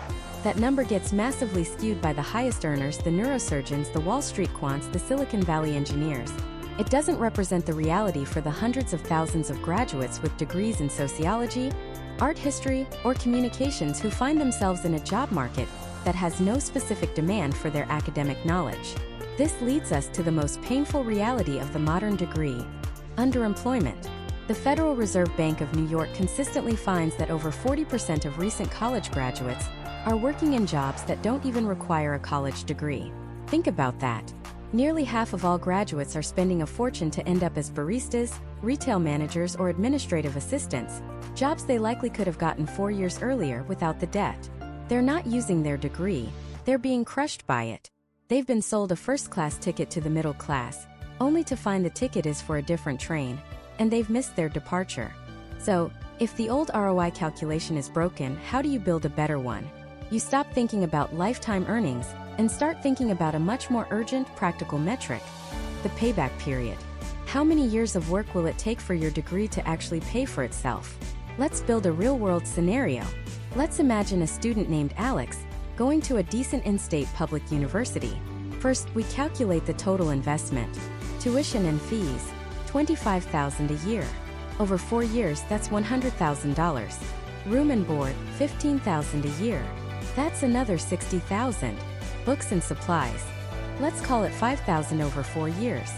That number gets massively skewed by the highest earners, the neurosurgeons, the Wall Street quants, the Silicon Valley engineers. It doesn't represent the reality for the hundreds of thousands of graduates with degrees in sociology, art history, or communications who find themselves in a job market that has no specific demand for their academic knowledge. This leads us to the most painful reality of the modern degree: underemployment. The Federal Reserve Bank of New York consistently finds that over 40% of recent college graduates are working in jobs that don't even require a college degree. Think about that. Nearly half of all graduates are spending a fortune to end up as baristas, retail managers, or administrative assistants, jobs they likely could have gotten 4 years earlier without the debt. They're not using their degree, they're being crushed by it. They've been sold a first-class ticket to the middle class, only to find the ticket is for a different train, and they've missed their departure. So, if the old ROI calculation is broken, how do you build a better one? You stop thinking about lifetime earnings and start thinking about a much more urgent, practical metric: the payback period. How many years of work will it take for your degree to actually pay for itself? Let's build a real-world scenario. Let's imagine a student named Alex going to a decent in-state public university. First, we calculate the total investment. Tuition and fees, $25,000 a year. Over 4 years, that's $100,000. Room and board, $15,000 a year. That's another $60,000. Books and supplies. Let's call it $5,000 over 4 years.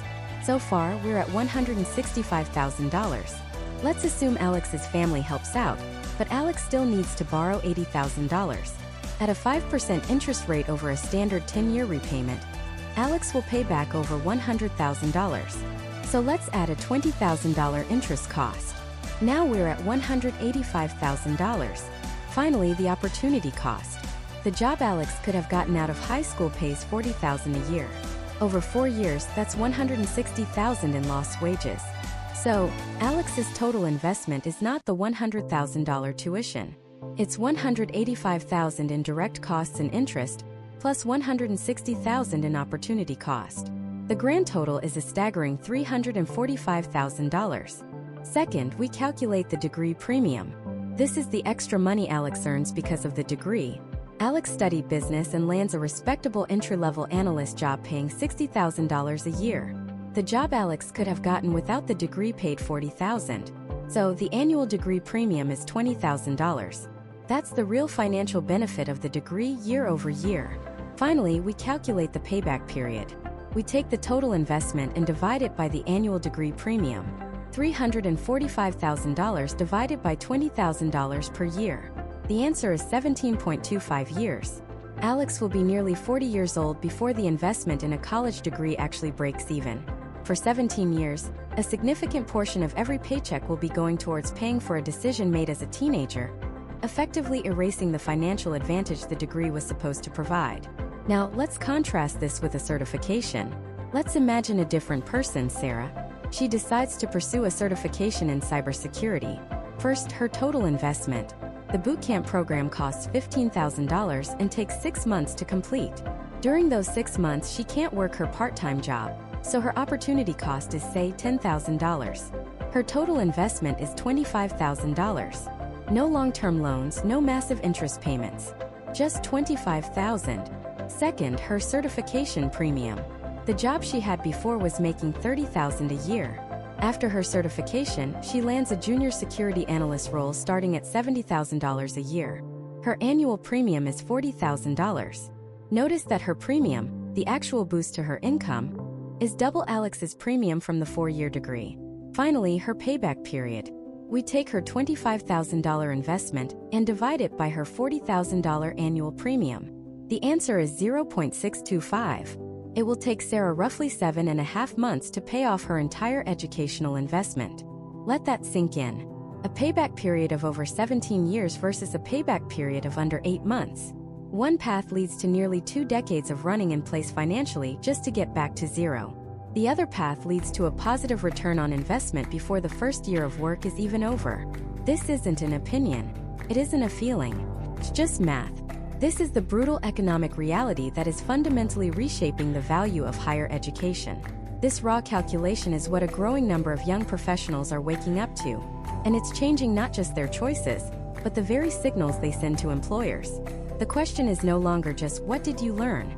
So far, we're at $165,000. Let's assume Alex's family helps out, but Alex still needs to borrow $80,000. At a 5% interest rate over a standard 10-year repayment, Alex will pay back over $100,000. So let's add a $20,000 interest cost. Now we're at $185,000. Finally, the opportunity cost. The job Alex could have gotten out of high school pays $40,000 a year. Over 4 years, that's $160,000 in lost wages. So, Alex's total investment is not the $100,000 tuition. It's $185,000 in direct costs and interest, plus $160,000 in opportunity cost. The grand total is a staggering $345,000. Second, we calculate the degree premium. This is the extra money Alex earns because of the degree. Alex studied business and lands a respectable entry-level analyst job paying $60,000 a year. The job Alex could have gotten without the degree paid $40,000. So the annual degree premium is $20,000. That's the real financial benefit of the degree year over year. Finally, we calculate the payback period. We take the total investment and divide it by the annual degree premium. $345,000 divided by $20,000 per year. The answer is 17.25 years. Alex will be nearly 40 years old before the investment in a college degree actually breaks even. For 17 years, a significant portion of every paycheck will be going towards paying for a decision made as a teenager, effectively erasing the financial advantage the degree was supposed to provide. Now, let's contrast this with a certification. Let's imagine a different person, Sarah. She decides to pursue a certification in cybersecurity. First, her total investment. The bootcamp program costs $15,000 and takes 6 months to complete. During those 6 months, she can't work her part-time job, so her opportunity cost is, say, $10,000. Her total investment is $25,000. No long-term loans, no massive interest payments. Just $25,000. Second, her certification premium. The job she had before was making $30,000 a year. After her certification, she lands a junior security analyst role starting at $70,000 a year. Her annual premium is $40,000. Notice that her premium, the actual boost to her income, is double Alex's premium from the 4-year degree. Finally, her payback period. We take her $25,000 investment and divide it by her $40,000 annual premium. The answer is 0.625. It will take Sarah roughly 7.5 months to pay off her entire educational investment. Let that sink in. A payback period of over 17 years versus a payback period of under 8 months. One path leads to nearly 2 decades of running in place financially just to get back to zero. The other path leads to a positive return on investment before the first year of work is even over. This isn't an opinion. It isn't a feeling. It's just math. This is the brutal economic reality that is fundamentally reshaping the value of higher education. This raw calculation is what a growing number of young professionals are waking up to, and it's changing not just their choices, but the very signals they send to employers. The question is no longer just what did you learn,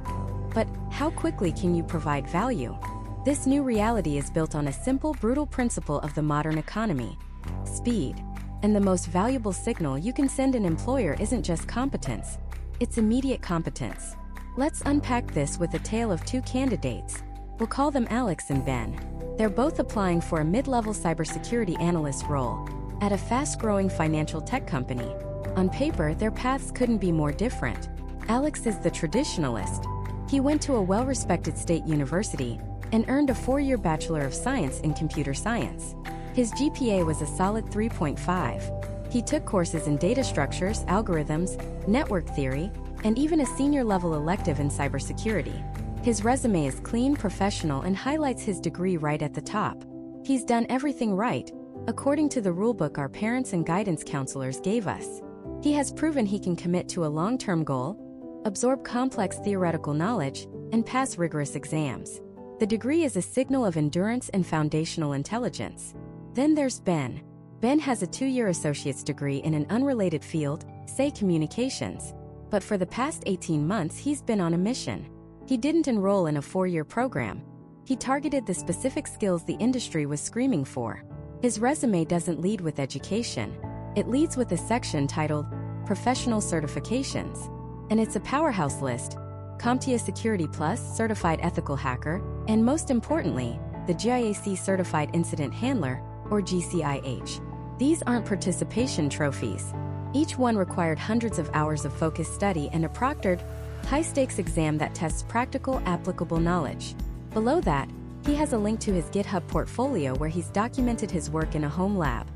but how quickly can you provide value? This new reality is built on a simple, brutal principle of the modern economy: speed. And the most valuable signal you can send an employer isn't just competence. It's immediate competence. Let's unpack this with a tale of 2 candidates. We'll call them Alex and Ben. They're both applying for a mid-level cybersecurity analyst role at a fast-growing financial tech company. On paper, their paths couldn't be more different. Alex is the traditionalist. He went to a well-respected state university and earned a 4-year Bachelor of Science in Computer Science. His GPA was a solid 3.5. He took courses in data structures, algorithms, network theory, and even a senior-level elective in cybersecurity. His resume is clean, professional, and highlights his degree right at the top. He's done everything right, according to the rulebook our parents and guidance counselors gave us. He has proven he can commit to a long-term goal, absorb complex theoretical knowledge, and pass rigorous exams. The degree is a signal of endurance and foundational intelligence. Then there's Ben. Ben has a 2-year associate's degree in an unrelated field, say communications. But for the past 18 months he's been on a mission. He didn't enroll in a 4-year program. He targeted the specific skills the industry was screaming for. His resume doesn't lead with education. It leads with a section titled Professional Certifications. And it's a powerhouse list: CompTIA Security Plus, Certified Ethical Hacker, and most importantly, the GIAC Certified Incident Handler, or GCIH. These aren't participation trophies. Each one required hundreds of hours of focused study and a proctored, high-stakes exam that tests practical, applicable knowledge. Below that, he has a link to his GitHub portfolio where he's documented his work in a home lab,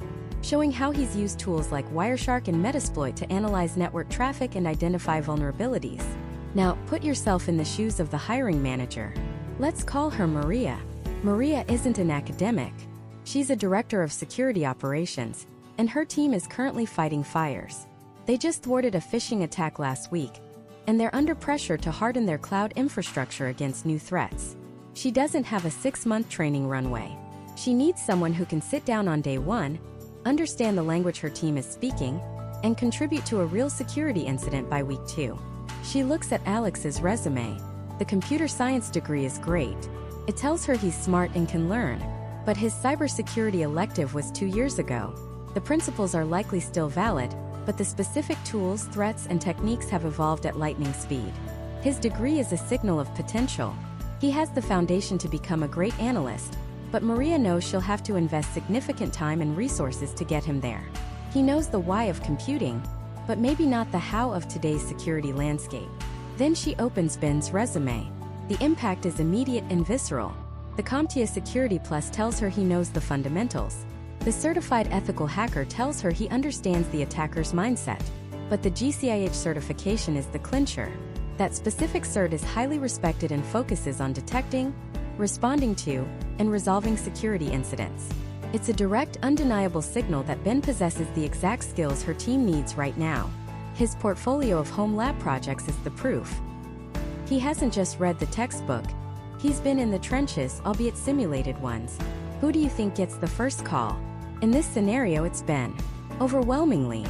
showing how he's used tools like Wireshark and Metasploit to analyze network traffic and identify vulnerabilities. Now, put yourself in the shoes of the hiring manager. Let's call her Maria. Maria isn't an academic. She's a director of security operations, and her team is currently fighting fires. They just thwarted a phishing attack last week, and they're under pressure to harden their cloud infrastructure against new threats. She doesn't have a 6-month training runway. She needs someone who can sit down on day 1, understand the language her team is speaking, and contribute to a real security incident by week 2. She looks at Alex's resume. The computer science degree is great. It tells her he's smart and can learn, but his cybersecurity elective was 2 years ago. The principles are likely still valid, but the specific tools, threats, and techniques have evolved at lightning speed. His degree is a signal of potential. He has the foundation to become a great analyst, but Maria knows she'll have to invest significant time and resources to get him there. He knows the why of computing, but maybe not the how of today's security landscape. Then she opens Ben's resume. The impact is immediate and visceral. The CompTIA Security Plus tells her he knows the fundamentals. The certified ethical hacker tells her he understands the attacker's mindset. But the GCIH certification is the clincher. That specific cert is highly respected and focuses on detecting, responding to, and resolving security incidents. It's a direct, undeniable signal that Ben possesses the exact skills her team needs right now. His portfolio of home lab projects is the proof. He hasn't just read the textbook. He's been in the trenches, albeit simulated ones. Who do you think gets the first call? In this scenario, it's Ben. Overwhelmingly.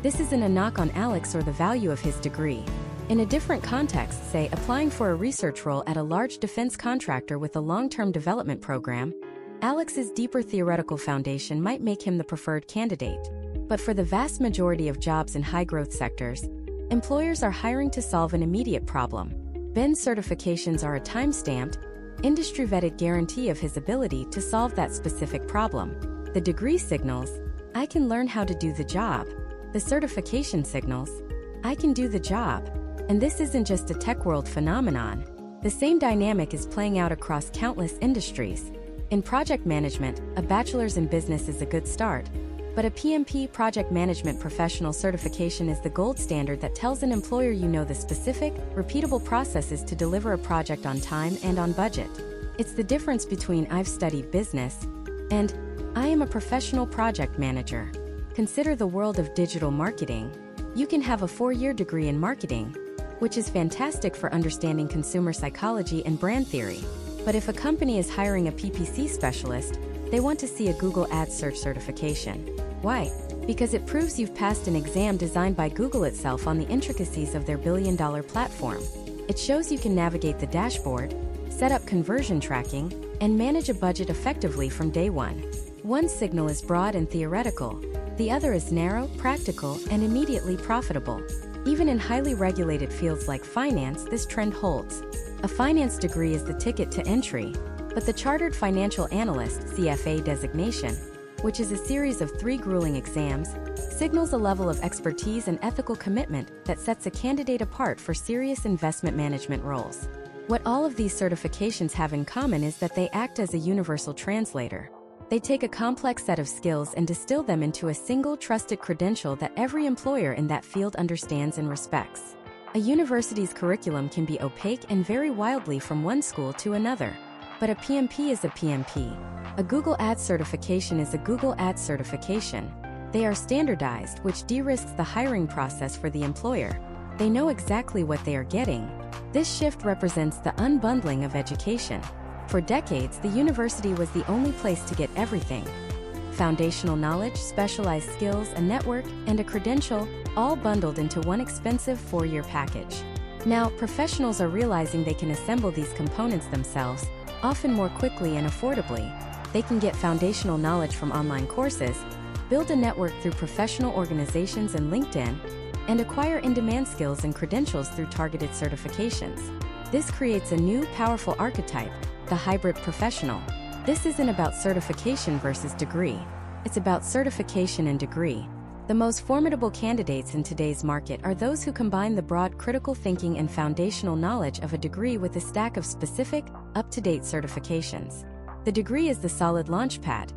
This isn't a knock on Alex or the value of his degree. In a different context, say applying for a research role at a large defense contractor with a long-term development program, Alex's deeper theoretical foundation might make him the preferred candidate. But for the vast majority of jobs in high-growth sectors, employers are hiring to solve an immediate problem. Ben's certifications are a time-stamped, industry-vetted guarantee of his ability to solve that specific problem. The degree signals, I can learn how to do the job. The certification signals, I can do the job. And this isn't just a tech world phenomenon. The same dynamic is playing out across countless industries. In project management, a bachelor's in business is a good start, but a PMP project management professional certification is the gold standard that tells an employer you know the specific, repeatable processes to deliver a project on time and on budget. It's the difference between I've studied business and I am a professional project manager. Consider the world of digital marketing. You can have a 4-year degree in marketing, which is fantastic for understanding consumer psychology and brand theory. But if a company is hiring a PPC specialist, they want to see a Google Ads search certification. Why? Because it proves you've passed an exam designed by Google itself on the intricacies of their billion-dollar platform. It shows you can navigate the dashboard, set up conversion tracking, and manage a budget effectively from day 1. One signal is broad and theoretical. The other is narrow, practical, and immediately profitable. Even in highly regulated fields like finance, this trend holds. A finance degree is the ticket to entry, but the Chartered Financial Analyst (CFA) designation, which is a series of 3 grueling exams, signals a level of expertise and ethical commitment that sets a candidate apart for serious investment management roles. What all of these certifications have in common is that they act as a universal translator. They take a complex set of skills and distill them into a single trusted credential that every employer in that field understands and respects. A university's curriculum can be opaque and vary wildly from one school to another. But a PMP is a PMP. A Google Ads certification is a Google Ads certification. They are standardized, which de-risks the hiring process for the employer. They know exactly what they are getting. This shift represents the unbundling of education. For decades, the university was the only place to get everything. Foundational knowledge, specialized skills, a network, and a credential, all bundled into one expensive 4-year package. Now, professionals are realizing they can assemble these components themselves, often more quickly and affordably. They can get foundational knowledge from online courses, build a network through professional organizations and LinkedIn, and acquire in-demand skills and credentials through targeted certifications. This creates a new, powerful archetype, the hybrid professional. This isn't about certification versus degree. It's about certification and degree. The most formidable candidates in today's market are those who combine the broad critical thinking and foundational knowledge of a degree with a stack of specific, up-to-date certifications. The degree is the solid launchpad.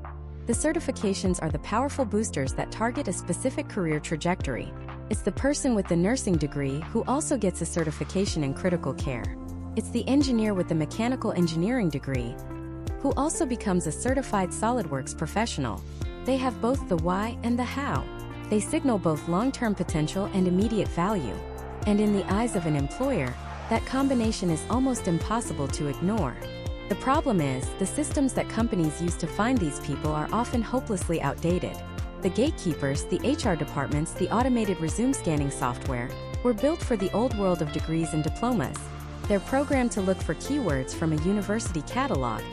The certifications are the powerful boosters that target a specific career trajectory. It's the person with the nursing degree who also gets a certification in critical care. It's the engineer with the mechanical engineering degree who also becomes a certified SolidWorks professional. They have both the why and the how. They signal both long-term potential and immediate value. And in the eyes of an employer, that combination is almost impossible to ignore. The problem is, the systems that companies use to find these people are often hopelessly outdated. The gatekeepers, the HR departments, the automated resume scanning software, were built for the old world of degrees and diplomas. They're programmed to look for keywords from a university catalog,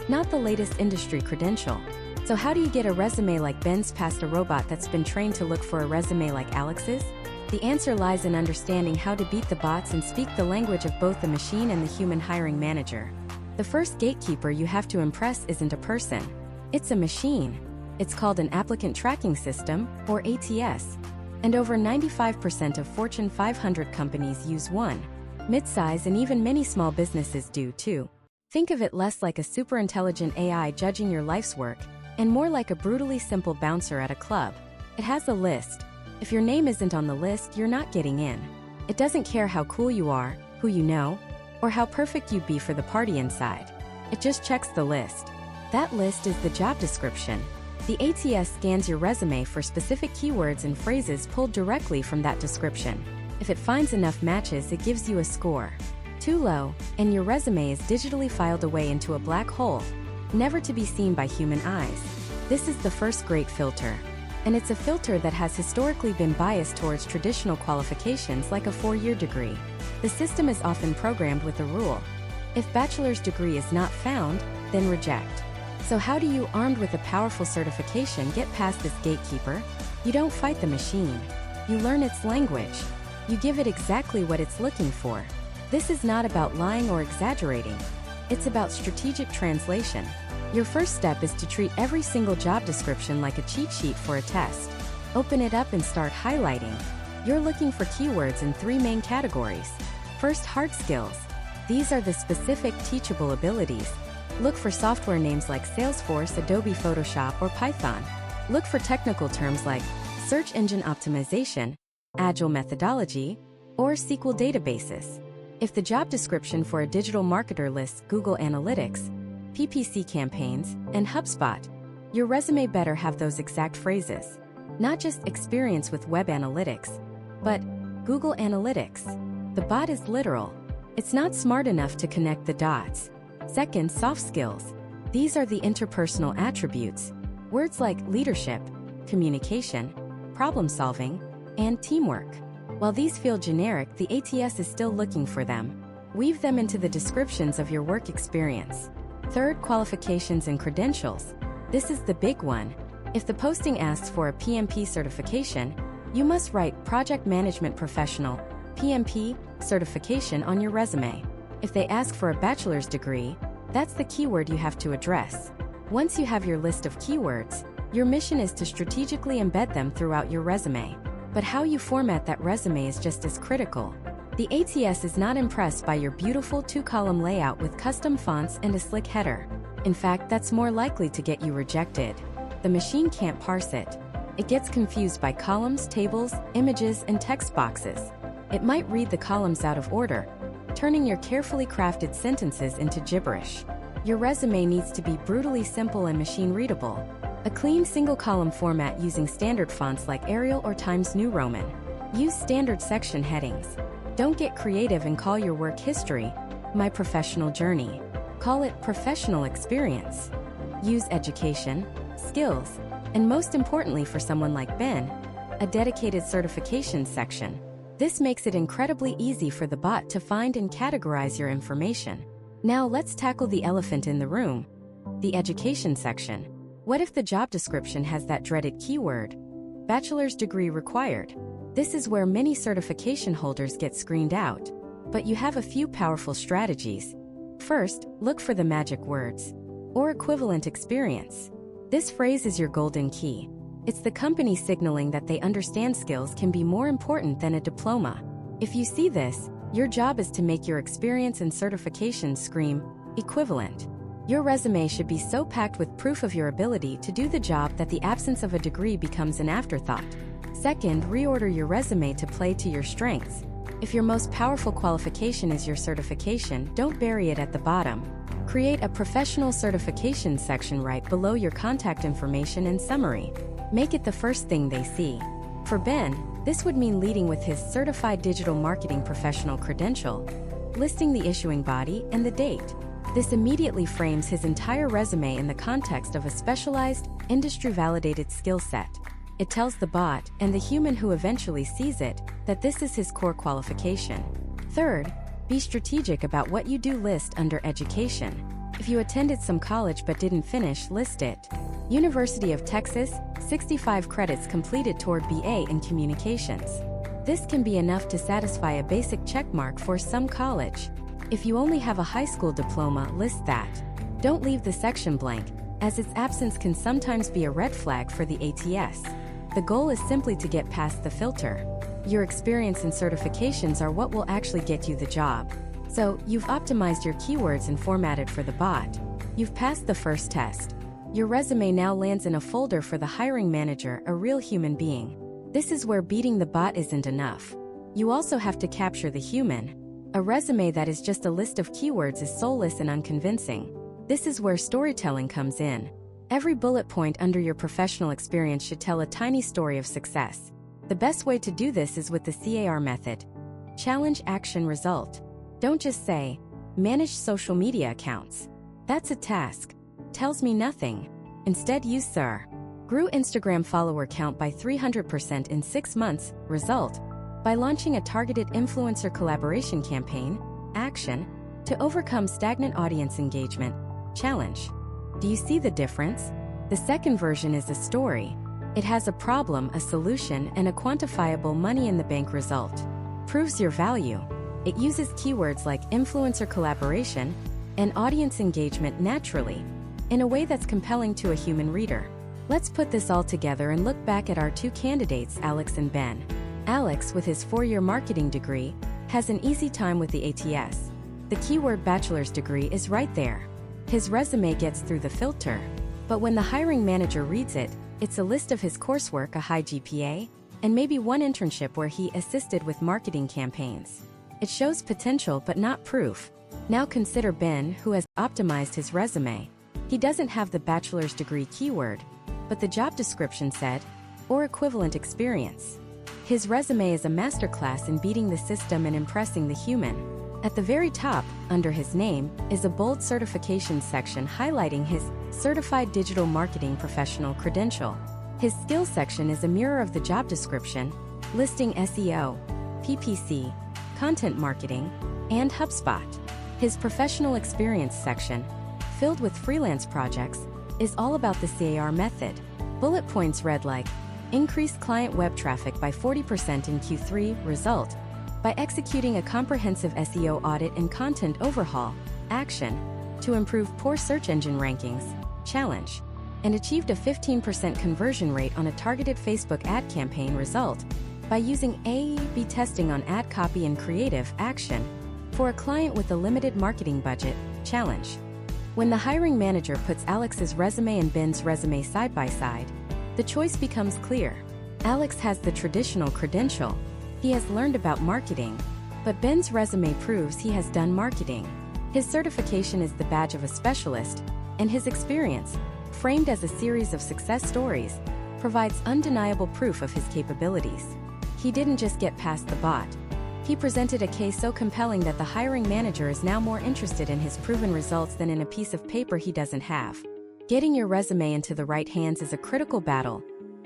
not the latest industry credential. So how do you get a resume like Ben's past a robot that's been trained to look for a resume like Alex's? The answer lies in understanding how to beat the bots and speak the language of both the machine and the human hiring manager. The first gatekeeper you have to impress isn't a person. It's a machine. It's called an applicant tracking system, or ATS. And over 95% of Fortune 500 companies use one. Mid-size and even many small businesses do too. Think of it less like a super-intelligent AI judging your life's work, and more like a brutally simple bouncer at a club. It has a list. If your name isn't on the list, you're not getting in. It doesn't care how cool you are, who you know, or how perfect you'd be for the party inside. It just checks the list. That list is the job description. The ATS scans your resume for specific keywords and phrases pulled directly from that description. If it finds enough matches, it gives you a score. Too low, and your resume is digitally filed away into a black hole, never to be seen by human eyes. This is the first great filter. And it's a filter that has historically been biased towards traditional qualifications like a 4-year degree. The system is often programmed with a rule. If bachelor's degree is not found, then reject. So how do you, armed with a powerful certification, get past this gatekeeper? You don't fight the machine. You learn its language. You give it exactly what it's looking for. This is not about lying or exaggerating. It's about strategic translation. Your first step is to treat every single job description like a cheat sheet for a test. Open it up and start highlighting. You're looking for keywords in 3 main categories. First, hard skills. These are the specific teachable abilities. Look for software names like Salesforce, Adobe Photoshop, or Python. Look for technical terms like search engine optimization, agile methodology, or SQL databases. If the job description for a digital marketer lists Google Analytics, PPC campaigns, and HubSpot, your resume better have those exact phrases. Not just experience with web analytics, but Google Analytics. The bot is literal. It's not smart enough to connect the dots. Second, soft skills. These are the interpersonal attributes. Words like leadership, communication, problem solving, and teamwork. While these feel generic, the ATS is still looking for them. Weave them into the descriptions of your work experience. Third, qualifications and credentials. This is the big one. If the posting asks for a PMP certification, you must write Project Management Professional, PMP, certification on your resume. If they ask for a bachelor's degree, that's the keyword you have to address. Once you have your list of keywords, your mission is to strategically embed them throughout your resume. But how you format that resume is just as critical. The ATS is not impressed by your beautiful 2-column layout with custom fonts and a slick header. In fact, that's more likely to get you rejected. The machine can't parse it. It gets confused by columns, tables, images, and text boxes. It might read the columns out of order, turning your carefully crafted sentences into gibberish. Your resume needs to be brutally simple and machine-readable. A clean single-column format using standard fonts like Arial or Times New Roman. Use standard section headings. Don't get creative and call your work history, my professional journey. Call it professional experience. Use education, skills, and most importantly for someone like Ben, a dedicated certification section. This makes it incredibly easy for the bot to find and categorize your information. Now let's tackle the elephant in the room, the education section. What if the job description has that dreaded keyword, bachelor's degree required? This is where many certification holders get screened out. But you have a few powerful strategies. First, look for the magic words, or equivalent experience. This phrase is your golden key. It's the company signaling that they understand skills can be more important than a diploma. If you see this, your job is to make your experience and certifications scream equivalent. Your resume should be so packed with proof of your ability to do the job that the absence of a degree becomes an afterthought. Second, reorder your resume to play to your strengths. If your most powerful qualification is your certification, don't bury it at the bottom. Create a professional certification section right below your contact information and summary. Make it the first thing they see. For Ben, this would mean leading with his Certified Digital Marketing Professional credential, listing the issuing body and the date. This immediately frames his entire resume in the context of a specialized, industry-validated skill set. It tells the bot, and the human who eventually sees it, that this is his core qualification. Third, be strategic about what you do. List under education. If you attended some college but didn't finish, list it. University of Texas, 65 credits completed toward BA in Communications. This can be enough to satisfy a basic checkmark for some college. If you only have a high school diploma, list that. Don't leave the section blank, as its absence can sometimes be a red flag for the ATS. The goal is simply to get past the filter. Your experience and certifications are what will actually get you the job. So, you've optimized your keywords and formatted for the bot. You've passed the first test. Your resume now lands in a folder for the hiring manager, a real human being. This is where beating the bot isn't enough. You also have to capture the human. A resume that is just a list of keywords is soulless and unconvincing. This is where storytelling comes in. Every bullet point under your professional experience should tell a tiny story of success. The best way to do this is with the CAR method. Challenge, action, result. Don't just say, manage social media accounts. That's a task. Tells me nothing. Instead, use SIR. Grew Instagram follower count by 300% in 6 months. Result. By launching a targeted influencer collaboration campaign. Action. To overcome stagnant audience engagement. Challenge. Do you see the difference? The second version is a story. It has a problem, a solution, and a quantifiable money in the bank result. Proves your value. It uses keywords like influencer collaboration and audience engagement naturally, in a way that's compelling to a human reader. Let's put this all together and look back at our two candidates, Alex and Ben. Alex, with his 4-year marketing degree, has an easy time with the ATS. The keyword bachelor's degree is right there. His resume gets through the filter. But when the hiring manager reads it, it's a list of his coursework, a high GPA, and maybe one internship where he assisted with marketing campaigns. It shows potential but not proof. Now consider Ben, who has optimized his resume. He doesn't have the bachelor's degree keyword, but the job description said, or equivalent experience. His resume is a masterclass in beating the system and impressing the human. At the very top, under his name, is a bold certification section highlighting his Certified Digital Marketing Professional credential. His skills section is a mirror of the job description, listing SEO, PPC, content marketing, and HubSpot. His professional experience section, filled with freelance projects, is all about the CAR method. Bullet points read like, increased client web traffic by 40% in Q3, result. By executing a comprehensive SEO audit and content overhaul, action, to improve poor search engine rankings, challenge, and achieved a 15% conversion rate on a targeted Facebook ad campaign, result. By using A/B testing on ad copy and creative, action, for a client with a limited marketing budget, challenge. When the hiring manager puts Alex's resume and Ben's resume side by side, the choice becomes clear. Alex has the traditional credential. He has learned about marketing, but Ben's resume proves he has done marketing. His certification is the badge of a specialist, and his experience, framed as a series of success stories, provides undeniable proof of his capabilities. He didn't just get past the bot. He presented a case so compelling that the hiring manager is now more interested in his proven results than in a piece of paper he doesn't have. Getting your resume into the right hands is a critical battle,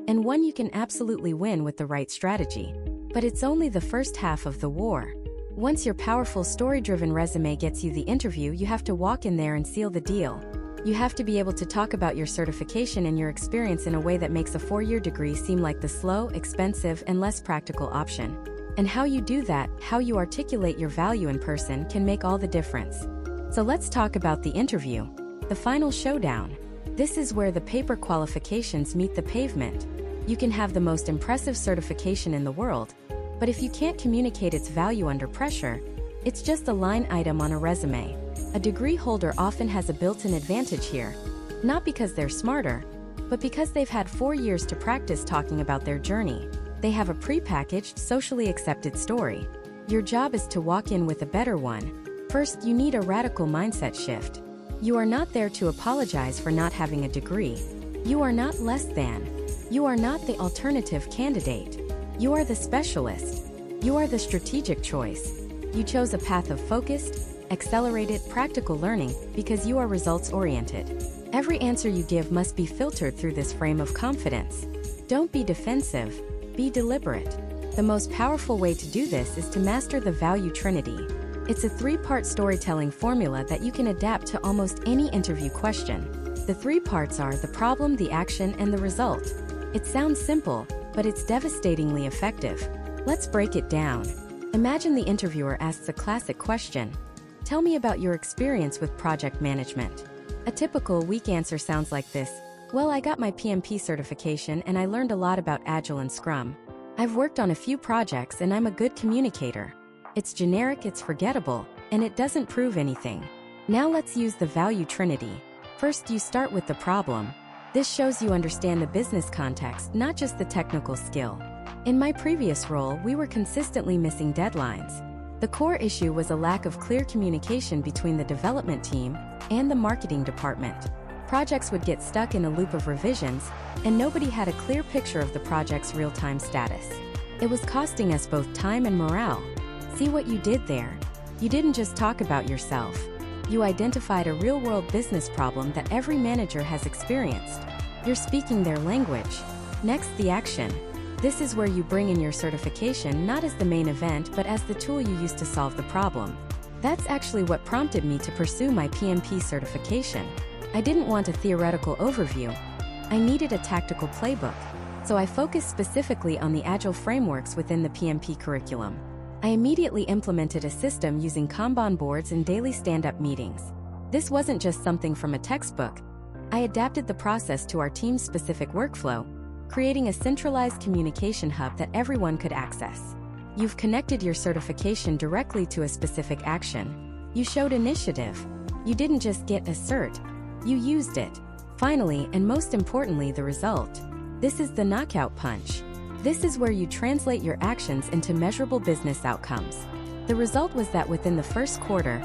and one you can absolutely win with the right strategy. But it's only the first half of the war. Once your powerful story-driven resume gets you the interview, you have to walk in there and seal the deal. You have to be able to talk about your certification and your experience in a way that makes a 4-year degree seem like the slow, expensive, and less practical option. And how you do that, how you articulate your value in person, can make all the difference. So let's talk about the interview. The final showdown. This is where the paper qualifications meet the pavement. You can have the most impressive certification in the world, but if you can't communicate its value under pressure, it's just a line item on a resume. A degree holder often has a built-in advantage here, not because they're smarter, but because they've had 4 years to practice talking about their journey. They have a pre-packaged, socially accepted story. Your job is to walk in with a better one. First, you need a radical mindset shift. You are not there to apologize for not having a degree. You are not less than. You are not the alternative candidate. You are the specialist. You are the strategic choice. You chose a path of focused, accelerated, practical learning because you are results-oriented. Every answer you give must be filtered through this frame of confidence. Don't be defensive, be deliberate. The most powerful way to do this is to master the value trinity. It's a 3-part storytelling formula that you can adapt to almost any interview question. The 3 parts are the problem, the action, and the result. It sounds simple, but it's devastatingly effective. Let's break it down. Imagine the interviewer asks a classic question. Tell me about your experience with project management. A typical weak answer sounds like this. Well, I got my PMP certification and I learned a lot about Agile and Scrum. I've worked on a few projects and I'm a good communicator. It's generic, it's forgettable, and it doesn't prove anything. Now let's use the value trinity. First, you start with the problem. This shows you understand the business context, not just the technical skill. In my previous role, we were consistently missing deadlines. The core issue was a lack of clear communication between the development team and the marketing department. Projects would get stuck in a loop of revisions, and nobody had a clear picture of the project's real-time status. It was costing us both time and morale. See what you did there? You didn't just talk about yourself. You identified a real-world business problem that every manager has experienced. You're speaking their language. Next, the action. This is where you bring in your certification not as the main event but as the tool you use to solve the problem. That's actually what prompted me to pursue my PMP certification. I didn't want a theoretical overview. I needed a tactical playbook, so I focused specifically on the Agile frameworks within the PMP curriculum. I immediately implemented a system using Kanban boards and daily stand-up meetings. This wasn't just something from a textbook. I adapted the process to our team's specific workflow, creating a centralized communication hub that everyone could access. You've connected your certification directly to a specific action. You showed initiative. You didn't just get a cert. You used it. Finally, and most importantly, the result. This is the knockout punch. This is where you translate your actions into measurable business outcomes. The result was that within the first quarter,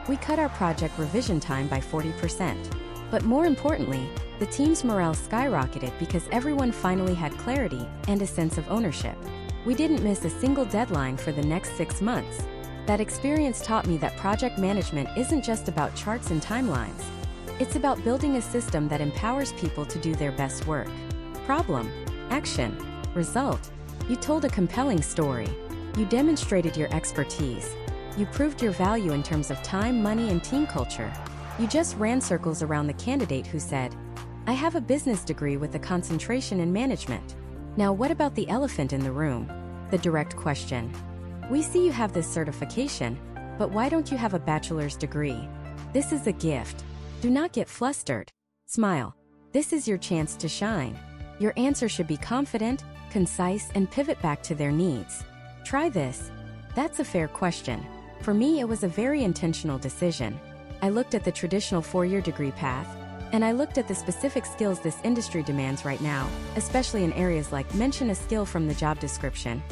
we cut our project revision time by 40%. But more importantly, the team's morale skyrocketed because everyone finally had clarity and a sense of ownership. We didn't miss a single deadline for the next 6 months. That experience taught me that project management isn't just about charts and timelines. It's about building a system that empowers people to do their best work. Problem, action, result. You told a compelling story. You demonstrated your expertise. You proved your value in terms of time, money, and team culture. You just ran circles around the candidate who said, I have a business degree with a concentration in management. Now what about the elephant in the room? The direct question. We see you have this certification, but why don't you have a bachelor's degree? This is a gift. Do not get flustered. Smile. This is your chance to shine. Your answer should be confident, concise, and pivot back to their needs. Try this. That's a fair question. For me, it was a very intentional decision. I looked at the traditional 4-year degree path, and I looked at the specific skills this industry demands right now, especially in areas like mention a skill from the job description.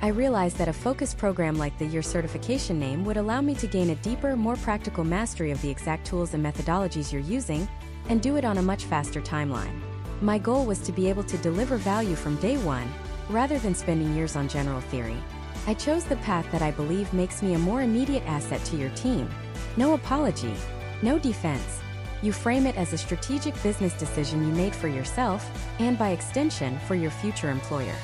I realized that a focused program like the year certification name would allow me to gain a deeper, more practical mastery of the exact tools and methodologies you're using, and do it on a much faster timeline. My goal was to be able to deliver value from day one, rather than spending years on general theory. I chose the path that I believe makes me a more immediate asset to your team. No apology, no defense. You frame it as a strategic business decision you made for yourself, and by extension, for your future employer.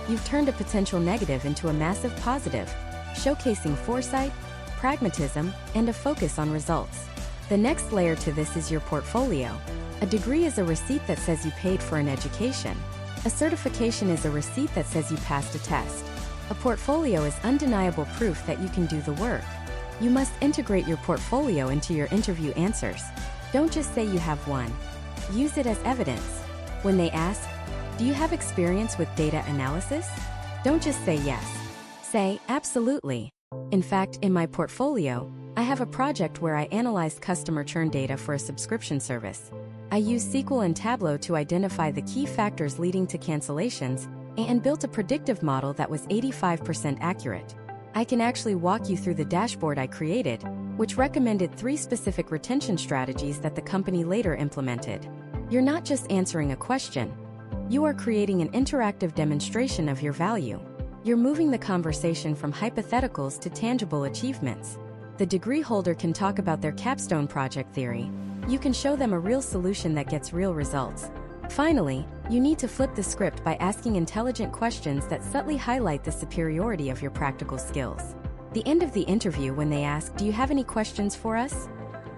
You've turned a potential negative into a massive positive, showcasing foresight, pragmatism, and a focus on results. The next layer to this is your portfolio. A degree is a receipt that says you paid for an education. A certification is a receipt that says you passed a test. A portfolio is undeniable proof that you can do the work. You must integrate your portfolio into your interview answers. Don't just say you have one. Use it as evidence. When they ask, do Do you have experience with data analysis? Don't just say yes. Say, absolutely. In fact, in my portfolio, I have a project where I analyzed customer churn data for a subscription service. I used SQL and Tableau to identify the key factors leading to cancellations and built a predictive model that was 85% accurate. I can actually walk you through the dashboard I created, which recommended 3 specific retention strategies that the company later implemented. You're not just answering a question. You are creating an interactive demonstration of your value. You're moving the conversation from hypotheticals to tangible achievements. The degree holder can talk about their capstone project theory. You can show them a real solution that gets real results. Finally, you need to flip the script by asking intelligent questions that subtly highlight the superiority of your practical skills. The end of the interview when they ask, "Do you have any questions for us?"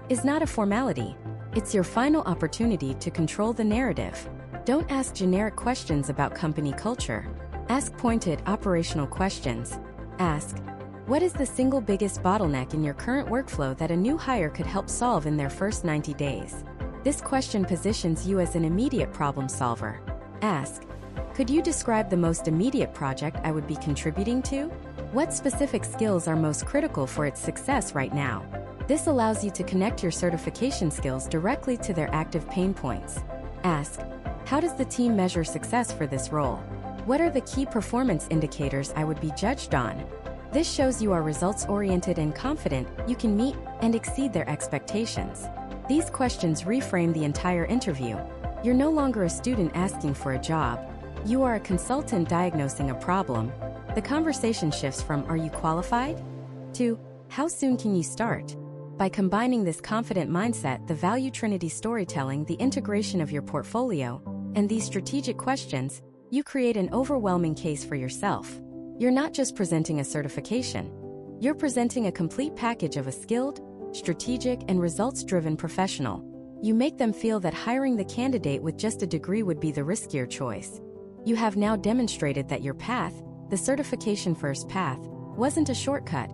is not a formality. It's your final opportunity to control the narrative. Don't ask generic questions about company culture. Ask pointed, operational questions. Ask, what is the single biggest bottleneck in your current workflow that a new hire could help solve in their first 90 days? This question positions you as an immediate problem solver. Ask, could you describe the most immediate project I would be contributing to? What specific skills are most critical for its success right now? This allows you to connect your certification skills directly to their active pain points. Ask, how does the team measure success for this role? What are the key performance indicators I would be judged on? This shows you are results-oriented and confident you can meet and exceed their expectations. These questions reframe the entire interview. You're no longer a student asking for a job. You are a consultant diagnosing a problem. The conversation shifts from, "Are you qualified?" to, "How soon can you start?" By combining this confident mindset, the value trinity storytelling, the integration of your portfolio, and these strategic questions, you create an overwhelming case for yourself. You're not just presenting a certification. You're presenting a complete package of a skilled, strategic, and results-driven professional. You make them feel that hiring the candidate with just a degree would be the riskier choice. You have now demonstrated that your path, the certification-first path, wasn't a shortcut.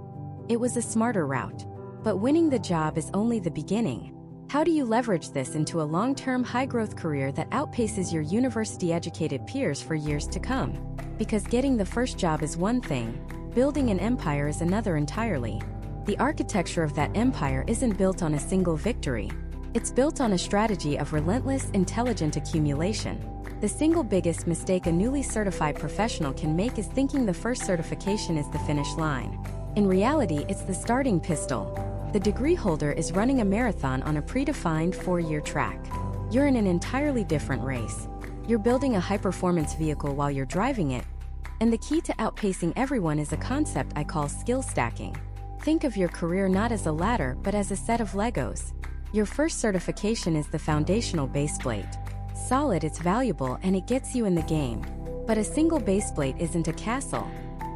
It was a smarter route. But winning the job is only the beginning. How do you leverage this into a long-term high-growth career that outpaces your university-educated peers for years to come? Because getting the first job is one thing, building an empire is another entirely. The architecture of that empire isn't built on a single victory. It's built on a strategy of relentless, intelligent accumulation. The single biggest mistake a newly certified professional can make is thinking the first certification is the finish line. In reality, it's the starting pistol. The degree holder is running a marathon on a predefined 4-year track. You're in an entirely different race. You're building a high-performance vehicle while you're driving it, and the key to outpacing everyone is a concept I call skill stacking. Think of your career not as a ladder, but as a set of Legos. Your first certification is the foundational base plate. Solid, it's valuable, and it gets you in the game. But a single base plate isn't a castle.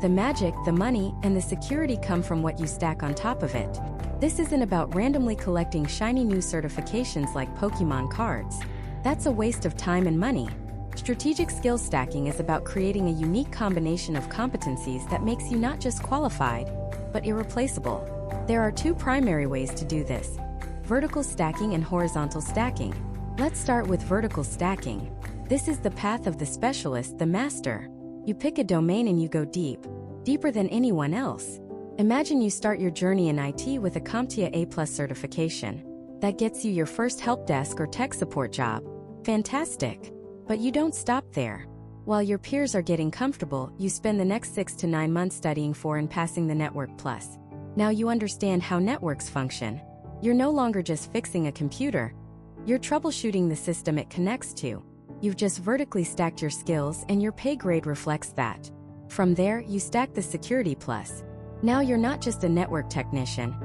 The magic, the money, and the security come from what you stack on top of it. This isn't about randomly collecting shiny new certifications like Pokemon cards. That's a waste of time and money. Strategic skill stacking is about creating a unique combination of competencies that makes you not just qualified, but irreplaceable. There are 2 primary ways to do this: vertical stacking and horizontal stacking. Let's start with vertical stacking. This is the path of the specialist, the master. You pick a domain and you go deep, deeper than anyone else. Imagine you start your journey in IT with a CompTIA A+ certification. That gets you your first help desk or tech support job. Fantastic. But you don't stop there. While your peers are getting comfortable, you spend the next 6 to 9 months studying for and passing the Network Plus. Now you understand how networks function. You're no longer just fixing a computer. You're troubleshooting the system it connects to. You've just vertically stacked your skills, and your pay grade reflects that. From there, you stack the Security Plus. Now you're not just a network technician.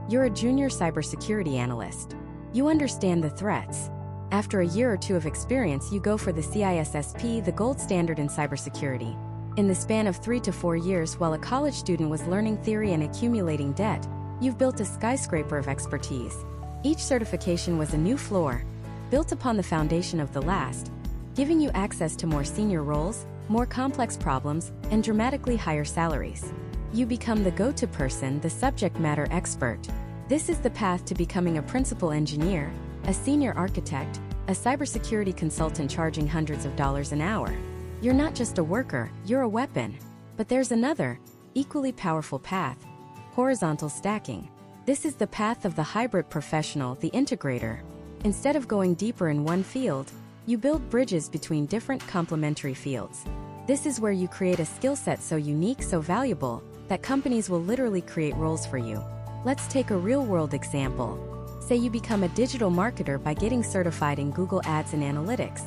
You're a junior cybersecurity analyst. You understand the threats. After a year or 2 of experience, you go for the CISSP, the gold standard in cybersecurity. In the span of 3 to 4 years, while a college student was learning theory and accumulating debt, you've built a skyscraper of expertise. Each certification was a new floor, built upon the foundation of the last, giving you access to more senior roles, more complex problems, and dramatically higher salaries. You become the go-to person, the subject matter expert. This is the path to becoming a principal engineer, a senior architect, a cybersecurity consultant charging hundreds of dollars an hour. You're not just a worker, you're a weapon. But there's another, equally powerful path: horizontal stacking. This is the path of the hybrid professional, the integrator. Instead of going deeper in one field, you build bridges between different complementary fields. This is where you create a skill set so unique, so valuable, that companies will literally create roles for you. Let's take a real-world example. Say you become a digital marketer by getting certified in Google Ads and Analytics.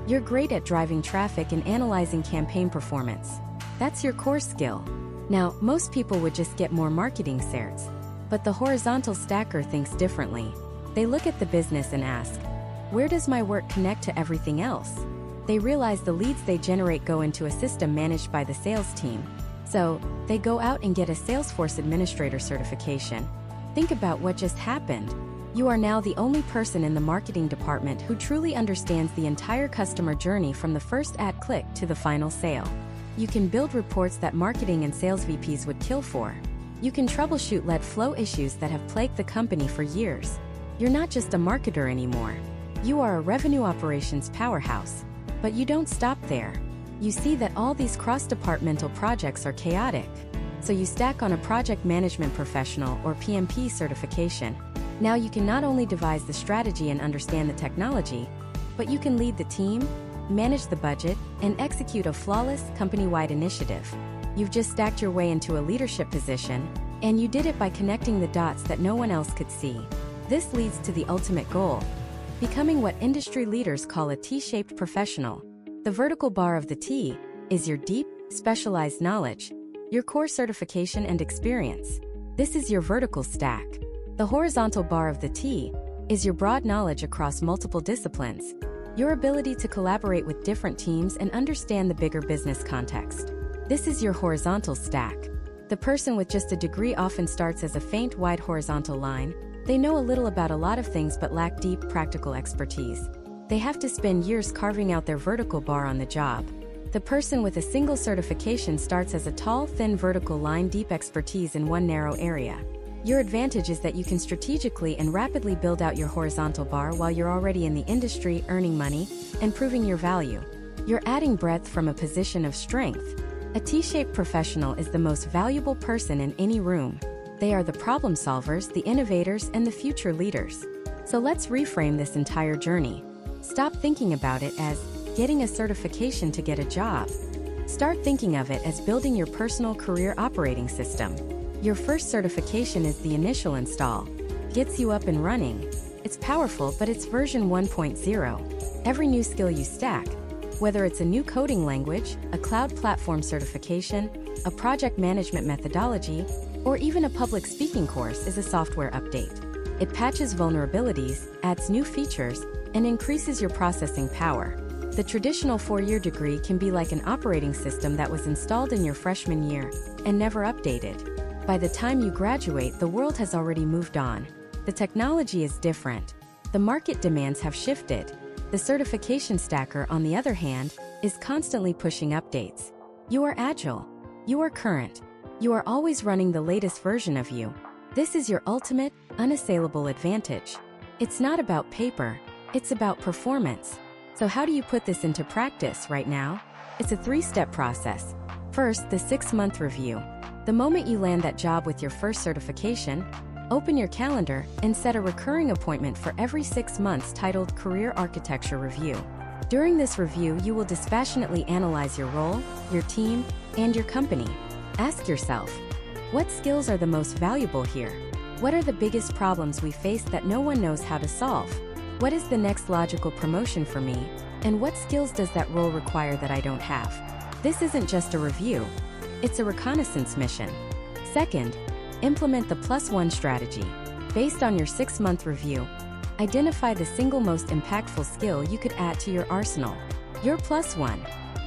You're great at driving traffic and analyzing campaign performance. That's your core skill. Now, most people would just get more marketing certs. But the horizontal stacker thinks differently. They look at the business and ask, where does my work connect to everything else? They realize the leads they generate go into a system managed by the sales team. So, they go out and get a Salesforce administrator certification. Think about what just happened. You are now the only person in the marketing department who truly understands the entire customer journey from the first ad click to the final sale. You can build reports that marketing and sales VPs would kill for. You can troubleshoot lead flow issues that have plagued the company for years. You're not just a marketer anymore. You are a revenue operations powerhouse. But you don't stop there. You see that all these cross-departmental projects are chaotic. So you stack on a project management professional or PMP certification. Now you can not only devise the strategy and understand the technology, but you can lead the team, manage the budget, and execute a flawless company-wide initiative. You've just stacked your way into a leadership position, and you did it by connecting the dots that no one else could see. This leads to the ultimate goal: becoming what industry leaders call a T-shaped professional. The vertical bar of the T is your deep, specialized knowledge, your core certification and experience. This is your vertical stack. The horizontal bar of the T is your broad knowledge across multiple disciplines, your ability to collaborate with different teams and understand the bigger business context. This is your horizontal stack. The person with just a degree often starts as a faint, wide horizontal line. They know a little about a lot of things but lack deep, practical expertise. They have to spend years carving out their vertical bar on the job. The person with a single certification starts as a tall, thin vertical line, deep expertise in one narrow area. Your advantage is that you can strategically and rapidly build out your horizontal bar while you're already in the industry, earning money, and proving your value. You're adding breadth from a position of strength. A T-shaped professional is the most valuable person in any room. They are the problem solvers, the innovators, and the future leaders. So let's reframe this entire journey. Stop thinking about it as getting a certification to get a job. Start thinking of it as building your personal career operating system. Your first certification is the initial install. Gets you up and running. It's powerful, but it's version 1.0. Every new skill you stack, whether it's a new coding language, a cloud platform certification, a project management methodology, or even a public speaking course, is a software update. It patches vulnerabilities, adds new features, and increases your processing power. The traditional 4-year degree can be like an operating system that was installed in your freshman year and never updated. By the time you graduate, the world has already moved on. The technology is different. The market demands have shifted. The certification stacker, on the other hand, is constantly pushing updates. You are agile. You are current. You are always running the latest version of you. This is your ultimate, unassailable advantage. It's not about paper. It's about performance. So how do you put this into practice right now? It's a 3-step process. First, the 6-month review. The moment you land that job with your first certification, open your calendar and set a recurring appointment for every 6 months titled Career Architecture Review. During this review, you will dispassionately analyze your role, your team, and your company. Ask yourself, what skills are the most valuable here? What are the biggest problems we face that no one knows how to solve? What is the next logical promotion for me? And what skills does that role require that I don't have? This isn't just a review. It's a reconnaissance mission. Second, implement the +1 strategy. Based on your 6-month review, identify the single most impactful skill you could add to your arsenal. Your +1.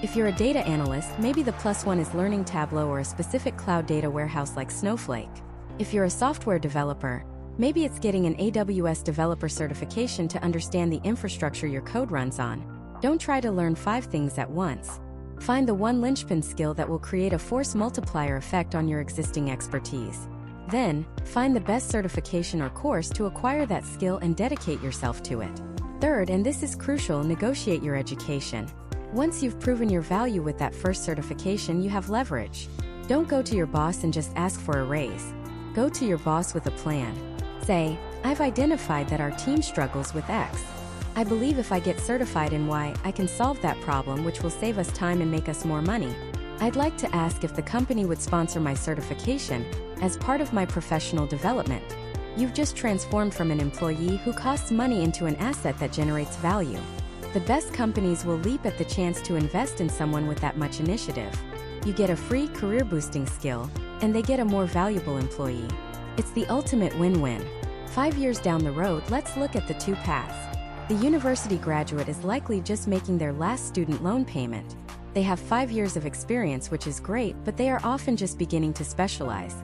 If you're a data analyst, maybe the +1 is learning Tableau or a specific cloud data warehouse like Snowflake. If you're a software developer, maybe it's getting an AWS developer certification to understand the infrastructure your code runs on. Don't try to learn 5 things at once. Find the one linchpin skill that will create a force multiplier effect on your existing expertise. Then, find the best certification or course to acquire that skill and dedicate yourself to it. Third, and this is crucial, negotiate your education. Once you've proven your value with that first certification, you have leverage. Don't go to your boss and just ask for a raise. Go to your boss with a plan. Say, I've identified that our team struggles with X. I believe if I get certified in Y, I can solve that problem, which will save us time and make us more money. I'd like to ask if the company would sponsor my certification as part of my professional development. You've just transformed from an employee who costs money into an asset that generates value. The best companies will leap at the chance to invest in someone with that much initiative. You get a free career-boosting skill, and they get a more valuable employee. It's the ultimate win-win. 5 years down the road, let's look at the two paths. The university graduate is likely just making their last student loan payment. They have 5 years of experience, which is great, but they are often just beginning to specialize.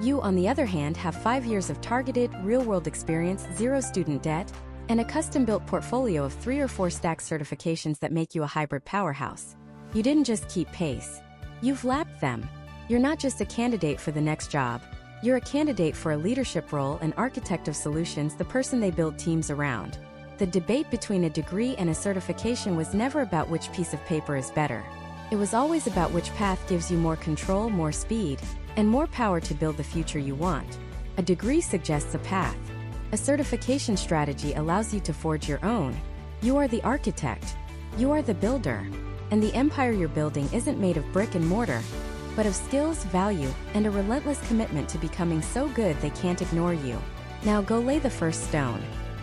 You, on the other hand, have 5 years of targeted, real-world experience, 0 student debt, and a custom-built portfolio of 3 or 4 stacked certifications that make you a hybrid powerhouse. You didn't just keep pace. You've lapped them. You're not just a candidate for the next job. You're a candidate for a leadership role, an architect of solutions, the person they build teams around. The debate between a degree and a certification was never about which piece of paper is better. It was always about which path gives you more control, more speed, and more power to build the future you want. A degree suggests a path. A certification strategy allows you to forge your own. You are the architect. You are the builder. And the empire you're building isn't made of brick and mortar, but of skills, value, and a relentless commitment to becoming so good they can't ignore you. Now go lay the first stone.